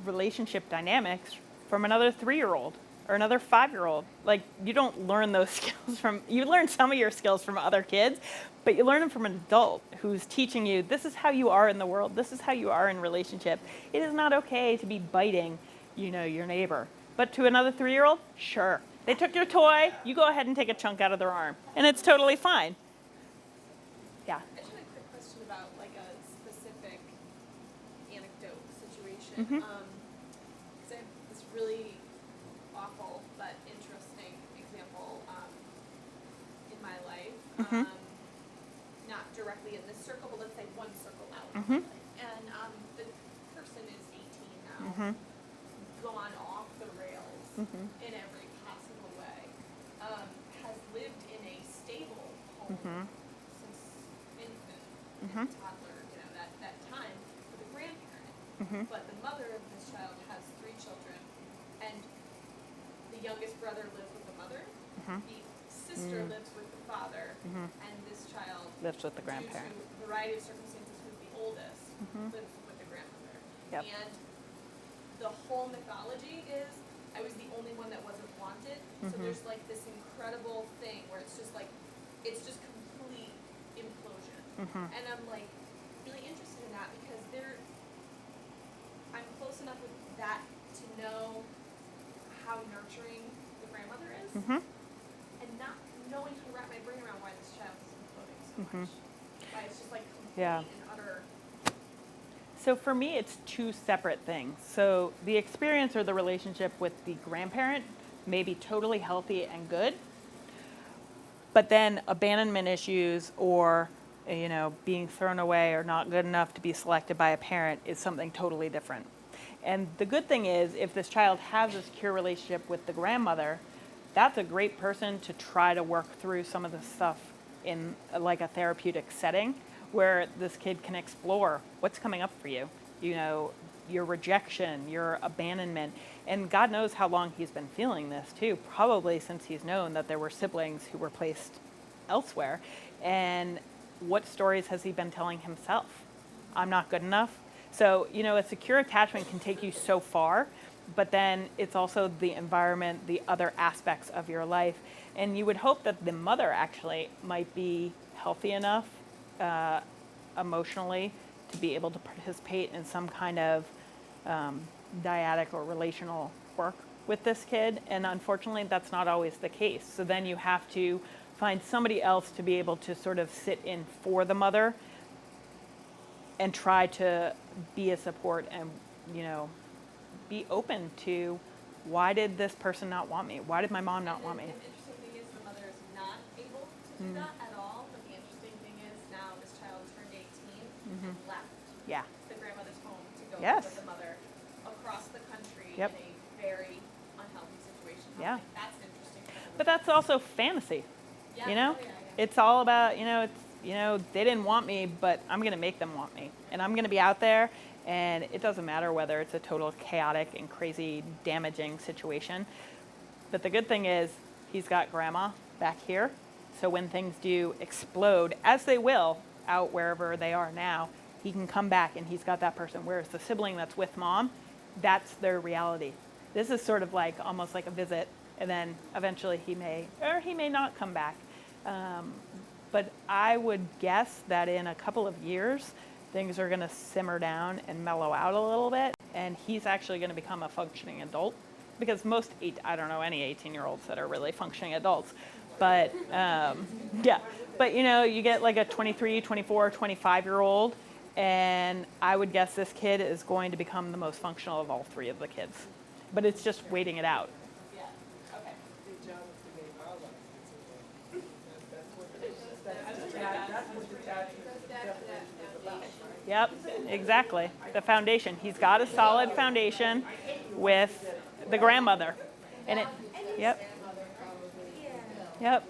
relationship dynamics from another 3-year-old or another 5-year-old? Like, you don't learn those skills from, you learn some of your skills from other kids, but you learn them from an adult who's teaching you, this is how you are in the world, this is how you are in relationship. It is not okay to be biting, you know, your neighbor. But to another 3-year-old, sure. They took your toy, you go ahead and take a chunk out of their arm, and it's totally fine. Yeah. I just had a quick question about like a specific anecdote situation. Mhm. 'Cause I have this really awful but interesting example in my life. Mhm. Not directly in this circle, but let's say one circle out. Mhm. And the person is 18 now, Mhm. gone off the rails Mhm. in every possible way, has lived in a stable toddler, that time with a grandparent. Mhm. But the mother of this child has 3 children, and the youngest brother lives with the mother, Mhm. the sister lives with the father, and this child Lives with the grandparent. due to a variety of circumstances, who's the oldest, lives with the grandmother. Yep. And the whole mythology is I was the only one that wasn't wanted. So there's like this incredible thing where it's just complete implosion. And I'm like really interested in that because I'm close enough with that to know how nurturing the grandmother is, and not knowing how to wrap my brain around why this child is imploding so much. Why it's just like complete Yeah. and utter. So for me, it's 2 separate things. So the experience or the relationship with the grandparent may be totally healthy and good, but then abandonment issues or being thrown away or not good enough to be selected by a parent is something totally different. And the good thing is, if this child has a secure relationship with the grandmother, that's a great person to try to work through some of the stuff in like a therapeutic setting where this kid can explore what's coming up for you, your rejection, your abandonment. And God knows how long he's been feeling this too, probably since he's known that there were siblings who were placed elsewhere. And what stories has he been telling himself? I'm not good enough. So, a secure attachment can take you so far, but then it's also the environment, the other aspects of your life. And you would hope that the mother actually might be healthy enough emotionally to be able to participate in some kind of dyadic or relational work with this kid. And unfortunately, that's not always the case. So then you have to find somebody else to be able to sort of sit in for the mother and try to be a support and, be open to why did this person not want me? Why did my mom not want me? And the interesting thing is the mother is not able to do that at all. But the interesting thing is now this child turned 18 and left Yeah. the grandmother's home to go Yes. live with the mother across the country Yep. in a very unhealthy situation. I'm Yeah. like, that's an interesting. But that's also fantasy, Yeah, you know? oh, yeah. It's all about, they didn't want me, but I'm going to make them want me. And I'm going to be out there, and it doesn't matter whether it's a total chaotic and crazy, damaging situation. But the good thing is he's got grandma back here. So when things do explode, as they will out wherever they are now, he can come back and he's got that person. Whereas the sibling that's with mom, that's their reality. This is sort of like almost like a visit, and then eventually he may or he may not come back. But I would guess that in a couple of years, things are going to simmer down and mellow out a little bit, and he's actually going to become a functioning adult. Because I don't know any 18-year-olds that are really functioning adults. But, yeah. But, you get like a 23, 24, 25-year-old, and I would guess this kid is going to become the most functional of all 3 of the kids. But it's just waiting it out. Yeah. Okay. Good job with the name Island. That's what detachment definition is about, right? Yep, exactly. The foundation. He's got a solid foundation with the grandmother. And yep. Yep,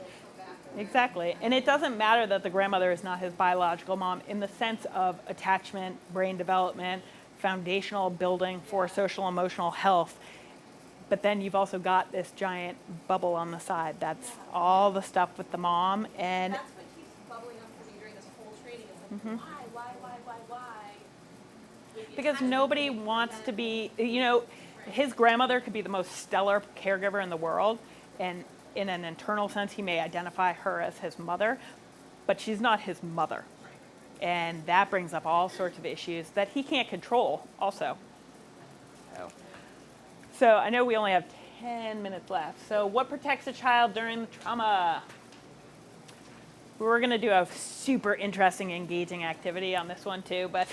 exactly. And it doesn't matter that the grandmother is not his biological mom in the sense of attachment, brain development, foundational building for social emotional health. But then you've also got this giant bubble on the side. That's all the stuff with the mom. And That's what keeps bubbling up for me during this whole training. Is like, why? because nobody wants to be, his grandmother could be the most stellar caregiver in the world. And in an internal sense, he may identify her as his mother, but she's not his mother. And that brings up all sorts of issues that he can't control also. So I know we only have 10 minutes left. So what protects a child during the trauma? We're going to do a super interesting, engaging activity on this one too, but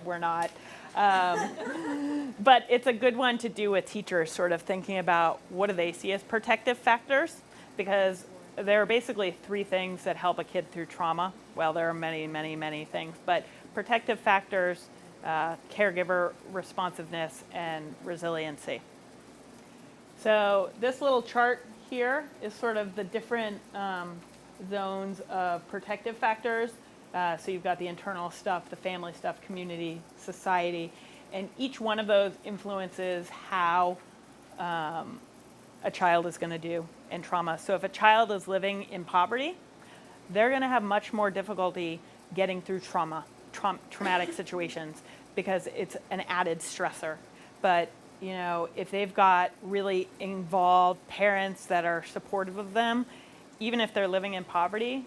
we're not. But it's a good one to do with teachers, sort of thinking about what do they see as protective factors, because there are basically 3 things that help a kid through trauma. Well, there are many, many, many things, but protective factors, caregiver responsiveness, and resiliency. So this little chart here is sort of the different zones of protective factors. So you've got the internal stuff, the family stuff, community, society, and each one of those influences how a child is going to do in trauma. So if a child is living in poverty, they're going to have much more difficulty getting through traumatic situations because it's an added stressor. But you know, if they've got really involved parents that are supportive of them, even if they're living in poverty,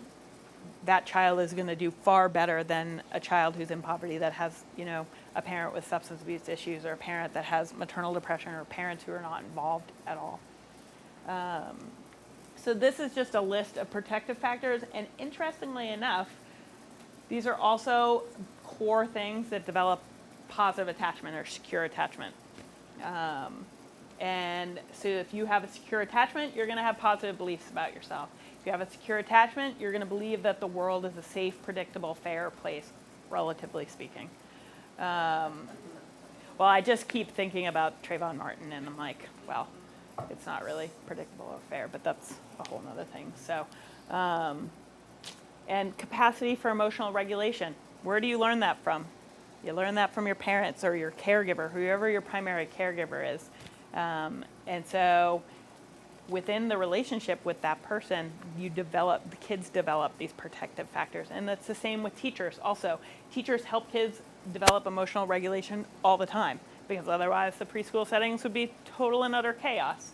that child is going to do far better than a child who's in poverty that has, you know, a parent with substance abuse issues or a parent that has maternal depression or parents who are not involved at all. So this is just a list of protective factors, and interestingly enough, these are also core things that develop positive attachment or secure attachment. And so if you have a secure attachment, you're going to have positive beliefs about yourself. If you have a secure attachment, you're going to believe that the world is a safe, predictable, fair place, relatively speaking. Well, I just keep thinking about Trayvon Martin, and I'm like, well, it's not really predictable or fair, but that's a whole nother thing. So, and capacity for emotional regulation. Where do you learn that from? You learn that from your parents or your caregiver, whoever your primary caregiver is. And so within the relationship with that person, the kids develop these protective factors. And that's the same with teachers also. Teachers help kids develop emotional regulation all the time, because otherwise the preschool settings would be total and utter chaos.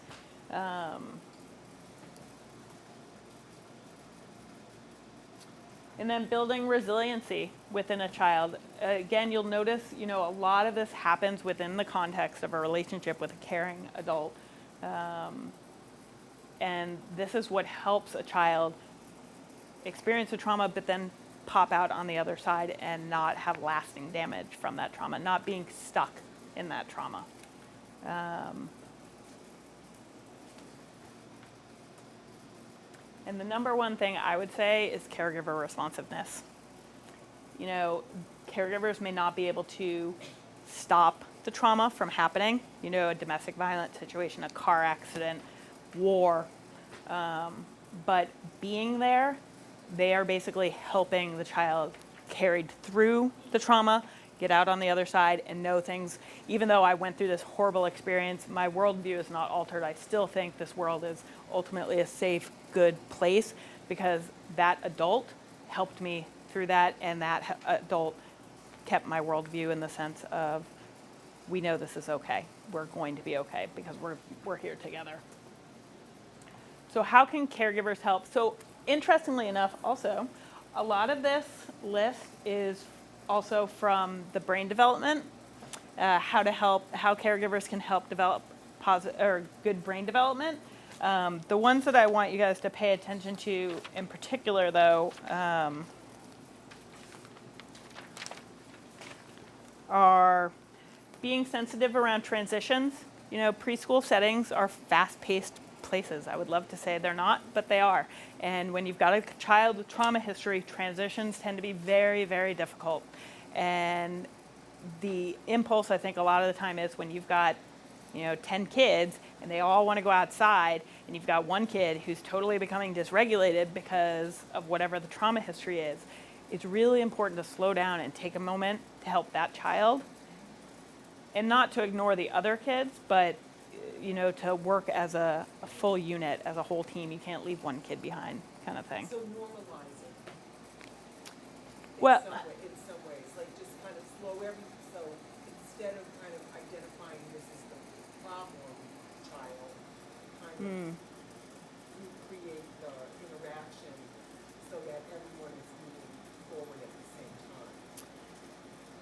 And then building resiliency within a child. Again, you'll notice, you know, a lot of this happens within the context of a relationship with a caring adult. And this is what helps a child experience a trauma, but then pop out on the other side and not have lasting damage from that trauma, not being stuck in that trauma. And the number one thing I would say is caregiver responsiveness. You know, caregivers may not be able to stop the trauma from happening, you know, a domestic violence situation, a car accident, war, but being there, they are basically helping the child carried through the trauma, get out on the other side and know things. Even though I went through this horrible experience, my worldview is not altered. I still think this world is ultimately a safe, good place, because that adult helped me through that, and that adult kept my worldview in the sense of, we know this is okay. We're going to be okay because we're here together. So how can caregivers help? So interestingly enough, also, a lot of this list is also from the brain development, how caregivers can help develop good brain development. The ones that I want you guys to pay attention to in particular, though, are being sensitive around transitions. You know, preschool settings are fast-paced places. I would love to say they're not, but they are. And when you've got a child with trauma history, transitions tend to be very, very difficult. And the impulse, I think, a lot of the time is when you've got, you know, 10 kids and they all want to go outside, and you've got one kid who's totally becoming dysregulated because of whatever the trauma history is, it's really important to slow down and take a moment to help that child, and not to ignore the other kids, but you know, to work as a full unit, as a whole team. You can't leave one kid behind, kind of thing. So normalize it. Well, In some ways, like just kind of slow everything, so instead of kind of identifying this as the problem child, kind of recreate the interaction so that everyone is moving forward at the same time.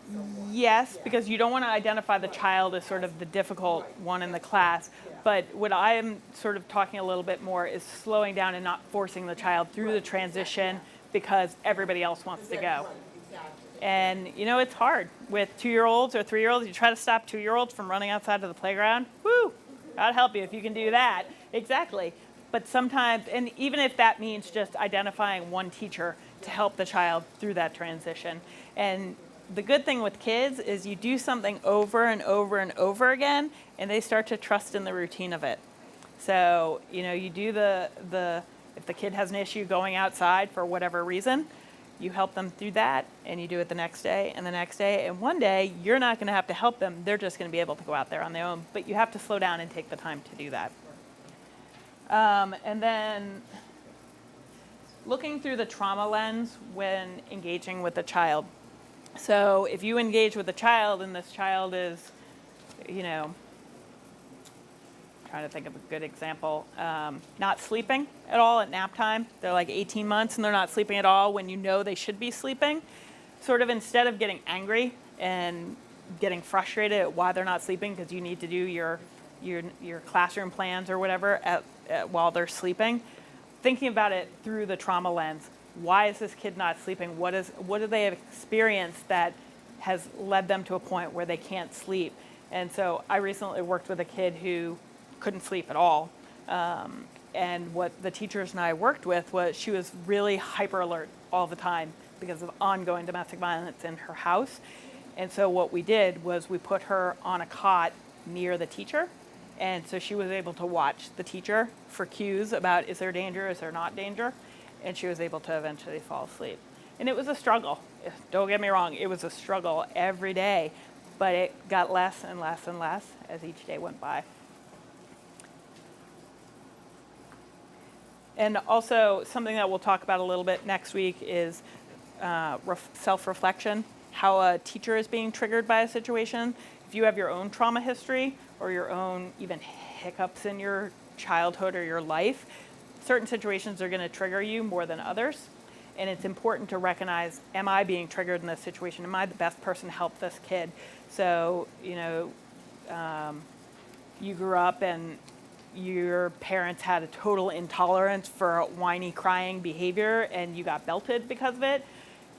Somewhat. yes, Yeah. because you don't want to identify the child as sort of the difficult one in the class. Yeah. But what I am sort of talking a little bit more is slowing down and not forcing the child through the transition because everybody else wants to go. Right, exactly. And you know, it's hard with 2-year-olds or 3-year-olds. You try to stop 2-year-olds from running outside to the playground. Woo! God help you if you can do that. Exactly. But sometimes, and even if that means just identifying one teacher to help the child through that transition. And the good thing with kids is you do something over and over and over again, and they start to trust in the routine of it. So, you know, you do if the kid has an issue going outside for whatever reason, You help them through that, and you do it the next day and the next day. And one day, you're not going to have to help them. They're just going to be able to go out there on their own. But you have to slow down and take the time to do that. And then looking through the trauma lens when engaging with a child. So if you engage with a child and this child is, trying to think of a good example, not sleeping at all at nap time. They're like 18 months and they're not sleeping at all when you know they should be sleeping. Sort of instead of getting angry and getting frustrated at why they're not sleeping because you need to do your classroom plans or whatever while they're sleeping, thinking about it through the trauma lens. Why is this kid not sleeping? What do they have experienced that has led them to a point where they can't sleep? And so I recently worked with a kid who couldn't sleep at all. And what the teachers and I worked with was she was really hyper alert all the time because of ongoing domestic violence in her house. And so what we did was we put her on a cot near the teacher. And so she was able to watch the teacher for cues about is there danger, is there not danger? And she was able to eventually fall asleep. And it was a struggle. Don't get me wrong, it was a struggle every day, but it got less and less and less as each day went by. And also something that we'll talk about a little bit next week is self-reflection, how a teacher is being triggered by a situation. If you have your own trauma history or your own even hiccups in your childhood or your life, certain situations are going to trigger you more than others. And it's important to recognize, am I being triggered in this situation? Am I the best person to help this kid? So, you grew up and your parents had a total intolerance for whiny, crying behavior and you got belted because of it.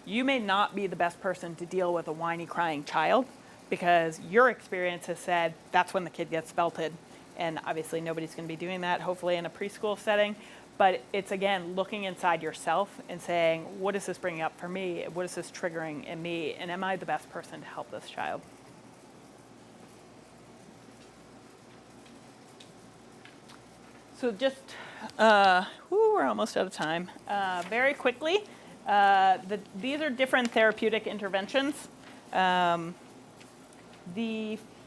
You may not be the best person to deal with a whiny, crying child because your experience has said that's when the kid gets belted. And obviously nobody's going to be doing that, hopefully in a preschool setting. But it's, again, looking inside yourself and saying, what is this bringing up for me? What is this triggering in me? And am I the best person to help this child? So just, we're almost out of time. Very quickly, these are different therapeutic interventions. The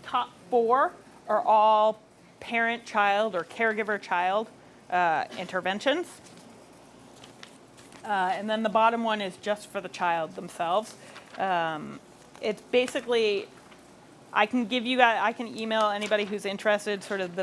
top 4 are all parent-child or caregiver-child interventions. And then the bottom one is just for the child themselves. It's basically, I can email anybody who's interested sort of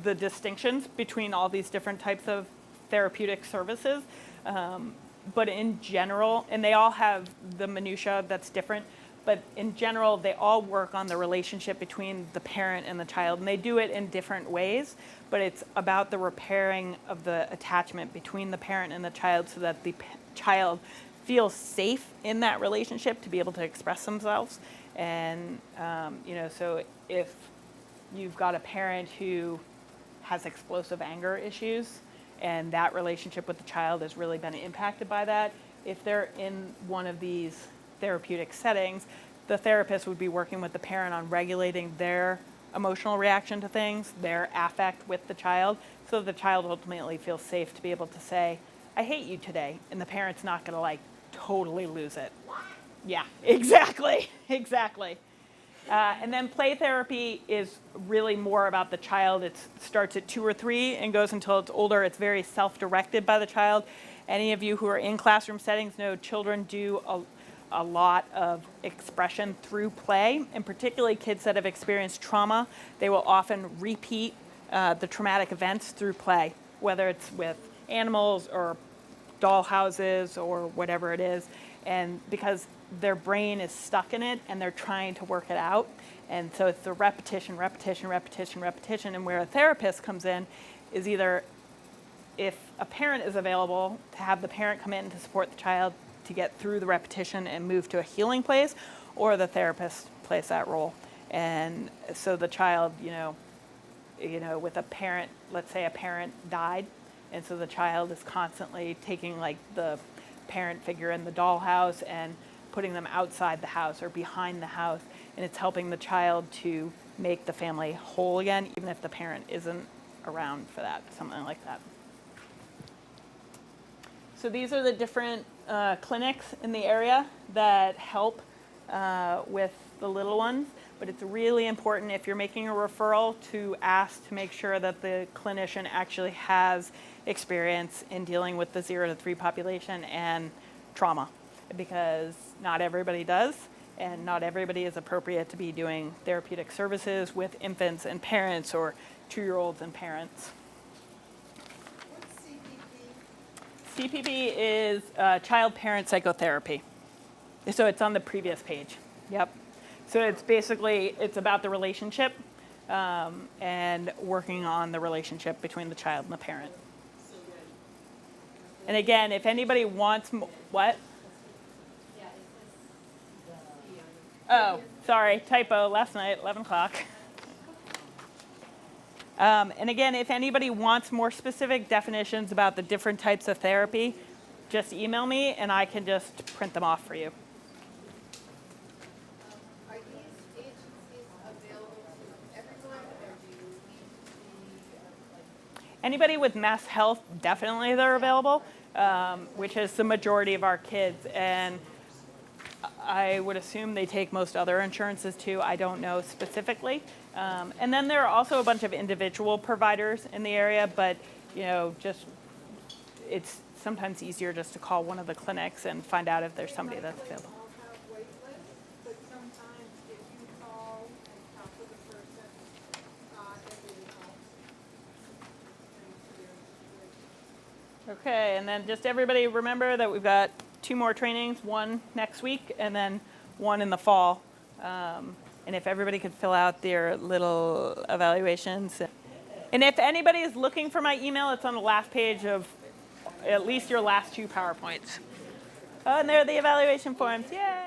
the distinctions between all these different types of therapeutic services. But in general, and they all have the minutia that's different, but in general, they all work on the relationship between the parent and the child, and they do it in different ways, but it's about the repairing of the attachment between the parent and the child so that the child feels safe in that relationship to be able to express themselves. And, so if you've got a parent who has explosive anger issues and that relationship with the child has really been impacted by that, if they're in one of these therapeutic settings, the therapist would be working with the parent on regulating their emotional reaction to things, their affect with the child, so the child ultimately feels safe to be able to say, I hate you today, and the parent's not going to totally lose it. Yeah, exactly. And then play therapy is really more about the child. It starts at 2 or 3 and goes until it's older. It's very self-directed by the child. Any of you who are in classroom settings know children do a lot of expression through play, and particularly kids that have experienced trauma, they will often repeat the traumatic events through play, whether it's with animals or doll houses or whatever it is, and because their brain is stuck in it and they're trying to work it out. And so it's the repetition, and where a therapist comes in is either if a parent is available to have the parent come in to support the child to get through the repetition and move to a healing place, or the therapist plays that role. And so the child, with a parent, let's say a parent died, and so the child is constantly taking the parent figure in the dollhouse and putting them outside the house or behind the house, and it's helping the child to make the family whole again, even if the parent isn't around for that, something like that. So these are the different clinics in the area that help with the little ones, but it's really important if you're making a referral to ask to make sure that the clinician actually has experience in dealing with the 0 to 3 population and trauma, because not everybody does, and not everybody is appropriate to be doing therapeutic services with infants and parents or 2-year-olds and parents. What's CPP? CPP is child-parent psychotherapy. So it's on the previous page. Yep. So it's basically, it's about the relationship and working on the relationship between the child and the parent. And again, if anybody wants what? Yeah, it says C Oh, on sorry, typo, last night, 11 o'clock. And again, if anybody wants more specific definitions about the different types of therapy, just email me and I can just print them off for you. Are these agencies available to everyone, or do you need to be, like, Anybody with Mass Health, definitely they're available, which is the majority of our kids. And I would assume they take most other insurances too. I don't know specifically. And then there are also a bunch of individual providers in the area, but just it's sometimes easier just to call one of the clinics and find out if there's somebody that's available. All have wait lists, but sometimes if you call and talk to the person, it really helps. Okay, and then just everybody remember that we've got 2 more trainings, one next week and then one in the fall. And if everybody could fill out their little evaluations. And if anybody is looking for my email, it's on the last page of at least your last 2 PowerPoints. Oh, and there are the evaluation forms. Yay!